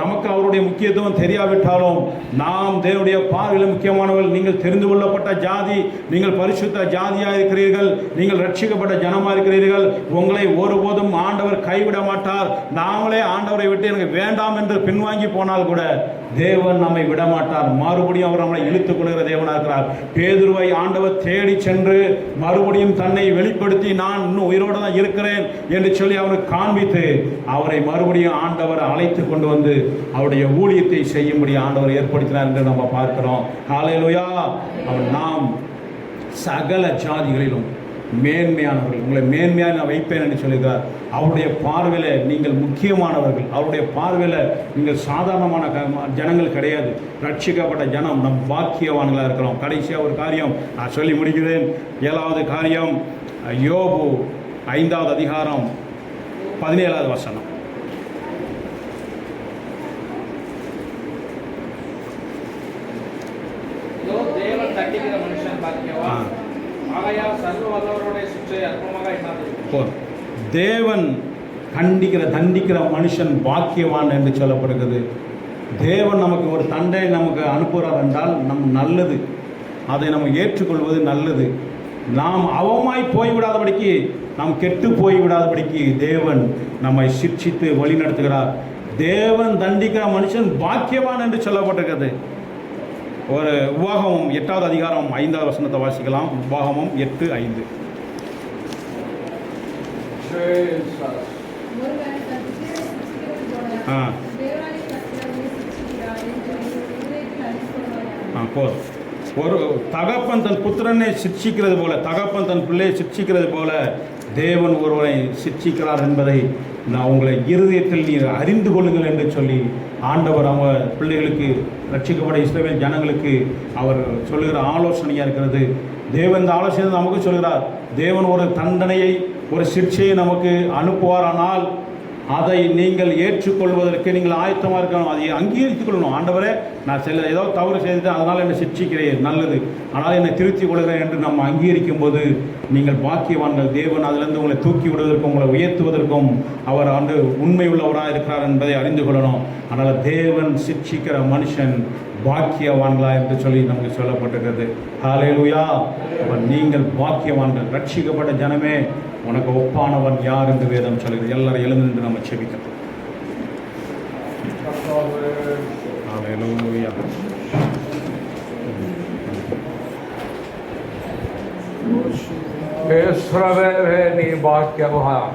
நமக்கு அவருடைய முக்கியத்துவம் தெரியாவிட்டாலும் நாம் தேவனுடைய பார்வையில் முக்கியமானவர்கள். நீங்கள் தெரிந்து கொள்ளப்பட்ட ஜாதி, நீங்கள் பரிசுத்த ஜாதியாக இருக்கிறீர்கள், நீங்கள் ரட்சிக்கப்பட்ட ஜனமாக இருக்கிறீர்கள். உங்களை ஒருபோதும் ஆண்டவர் கைவிட மாட்டார். நாமளே ஆண்டவரை விட்டு எனக்கு வேண்டாம் என்று பின்வாங்கி போனால் கூட தேவன் நம்மை விடமாட்டார். மறுபடியும் அவர் நம்மளை இழுத்துக் கொள்கிற தேவனாக இருக்கிறார். பேதுருவை ஆண்டவர் தேடி சென்று மறுபடியும் தன்னை வெளிப்படுத்தி நான் இன்னும் உயிரோடு தான் இருக்கிறேன் என்று சொல்லி அவருக்கு காண்பித்து அவரை மறுபடியும் ஆண்டவர் அழைத்து கொண்டு வந்து அவருடைய ஊழியத்தை செய்யும்படி ஆண்டவர் ஏற்படுத்தினார் என்று நம்ம பார்க்கிறோம். ஹல்லேலூயா. நாம் சகல ஜாதிகளிலும் மேன்மையானவர்கள், உங்களை மேன்மையாக நான் வைப்பேன் என்று சொல்லுகிறார். அவருடைய பார்வையில் நீங்கள் முக்கியமானவர்கள். அவருடைய பார்வையில் நீங்கள் சாதாரணமான ஜனங்கள் கிடையாது. ரட்சிக்கப்பட்ட ஜனம் நம் பாக்கியவான்களாக இருக்கிறோம். கடைசியாக ஒரு காரியம் நான் சொல்லி முடிக்கிறேன். 7வது காரியம், யோபு 5வது அதிகாரம் 17வது வசனம். தேவன் தண்டிக்கிற மனுஷன் பாக்கியவான் என்று சொல்லப்படுகிறது. தேவன் நமக்கு ஒரு தண்டனை நமக்கு அனுப்புகிறார் என்றால் நல்லது, அதை நம்ம ஏற்றுக்கொள்வது நல்லது. நாம் அவமாய் போய்விடாதபடிக்கு, நாம் கெட்டு போய்விடாதபடிக்கு தேவன் நம்மை சிட்சித்து வழி நடத்துகிறார். தேவன் தண்டிக்கிற மனுஷன் பாக்கியவான் என்று சொல்லப்பட்டிருக்கிறது. ஒரு உபாகமம் 8வது அதிகாரம் 5வது வசனத்தை வாசிக்கலாம். உபாகமம் 8:5. ஒரு தகப்பன் தன் புத்திரனை சிட்சிக்கிறது போல, தகப்பன் தன் பிள்ளையை சிட்சிக்கிறது போல தேவன் ஒருவனை சிட்சிக்கிறார் என்பதை உங்களை இருதயத்தில் நீர் அறிந்து கொள்ளுங்கள் என்று சொல்லி ஆண்டவர் அவங்க பிள்ளைகளுக்கு, ரட்சிக்கப்பட இஸ்ரவேல் ஜனங்களுக்கு அவர் சொல்லுகிற ஆலோசனையாக இருக்கிறது. தேவன் இந்த ஆலோசனை நமக்கு சொல்கிறார். தேவன் ஒரு தண்டனையை, ஒரு சிக்ஷையை நமக்கு அனுப்புவாரானால் அதை நீங்கள் ஏற்றுக்கொள்வதற்கு நீங்கள் ஆயத்தமாக இருக்கணும். அதை அங்கீகரித்துக் கொள்ளணும். ஆண்டவரே, நான் ஏதோ தவறு செய்துட்டேன், அதனால் என்னை சிட்சிக்கிறேன், நல்லது, ஆனால் என்னை திருத்தி கொள்கிறேன் என்று நம்ம அங்கீகரிக்கும் போது நீங்கள் பாக்கியவான்கள். தேவன் அதிலிருந்து உங்களை தூக்கி விடுவதற்கும் உங்களை உயர்த்துவதற்கும் அவர் உண்மை உள்ளவராக இருக்கிறார் என்பதை அறிந்து கொள்ளணும். அதனால் தேவன் சிட்சிக்கிற மனுஷன் பாக்கியவான்களா என்று சொல்லி நமக்கு சொல்லப்பட்டிருக்கிறது. ஹல்லேலூயா. நீங்கள் பாக்கியவான்கள். ரட்சிக்கப்பட்ட ஜனமே, உனக்கு ஒப்பானவன் யார் என்று வேதம் சொல்கிறது. எல்லாரும் எழுந்து நின்று நம்ம செபிக்கிறோம். ஹல்லேலூயா. இஸ்ரவேலே, நீ பாக்கியவான்.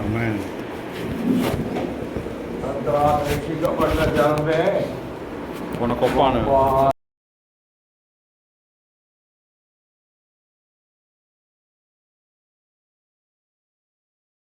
ஆமென். ரட்சிக்கப்பட்ட ஜனமே, உனக்கு ஒப்பானவன்.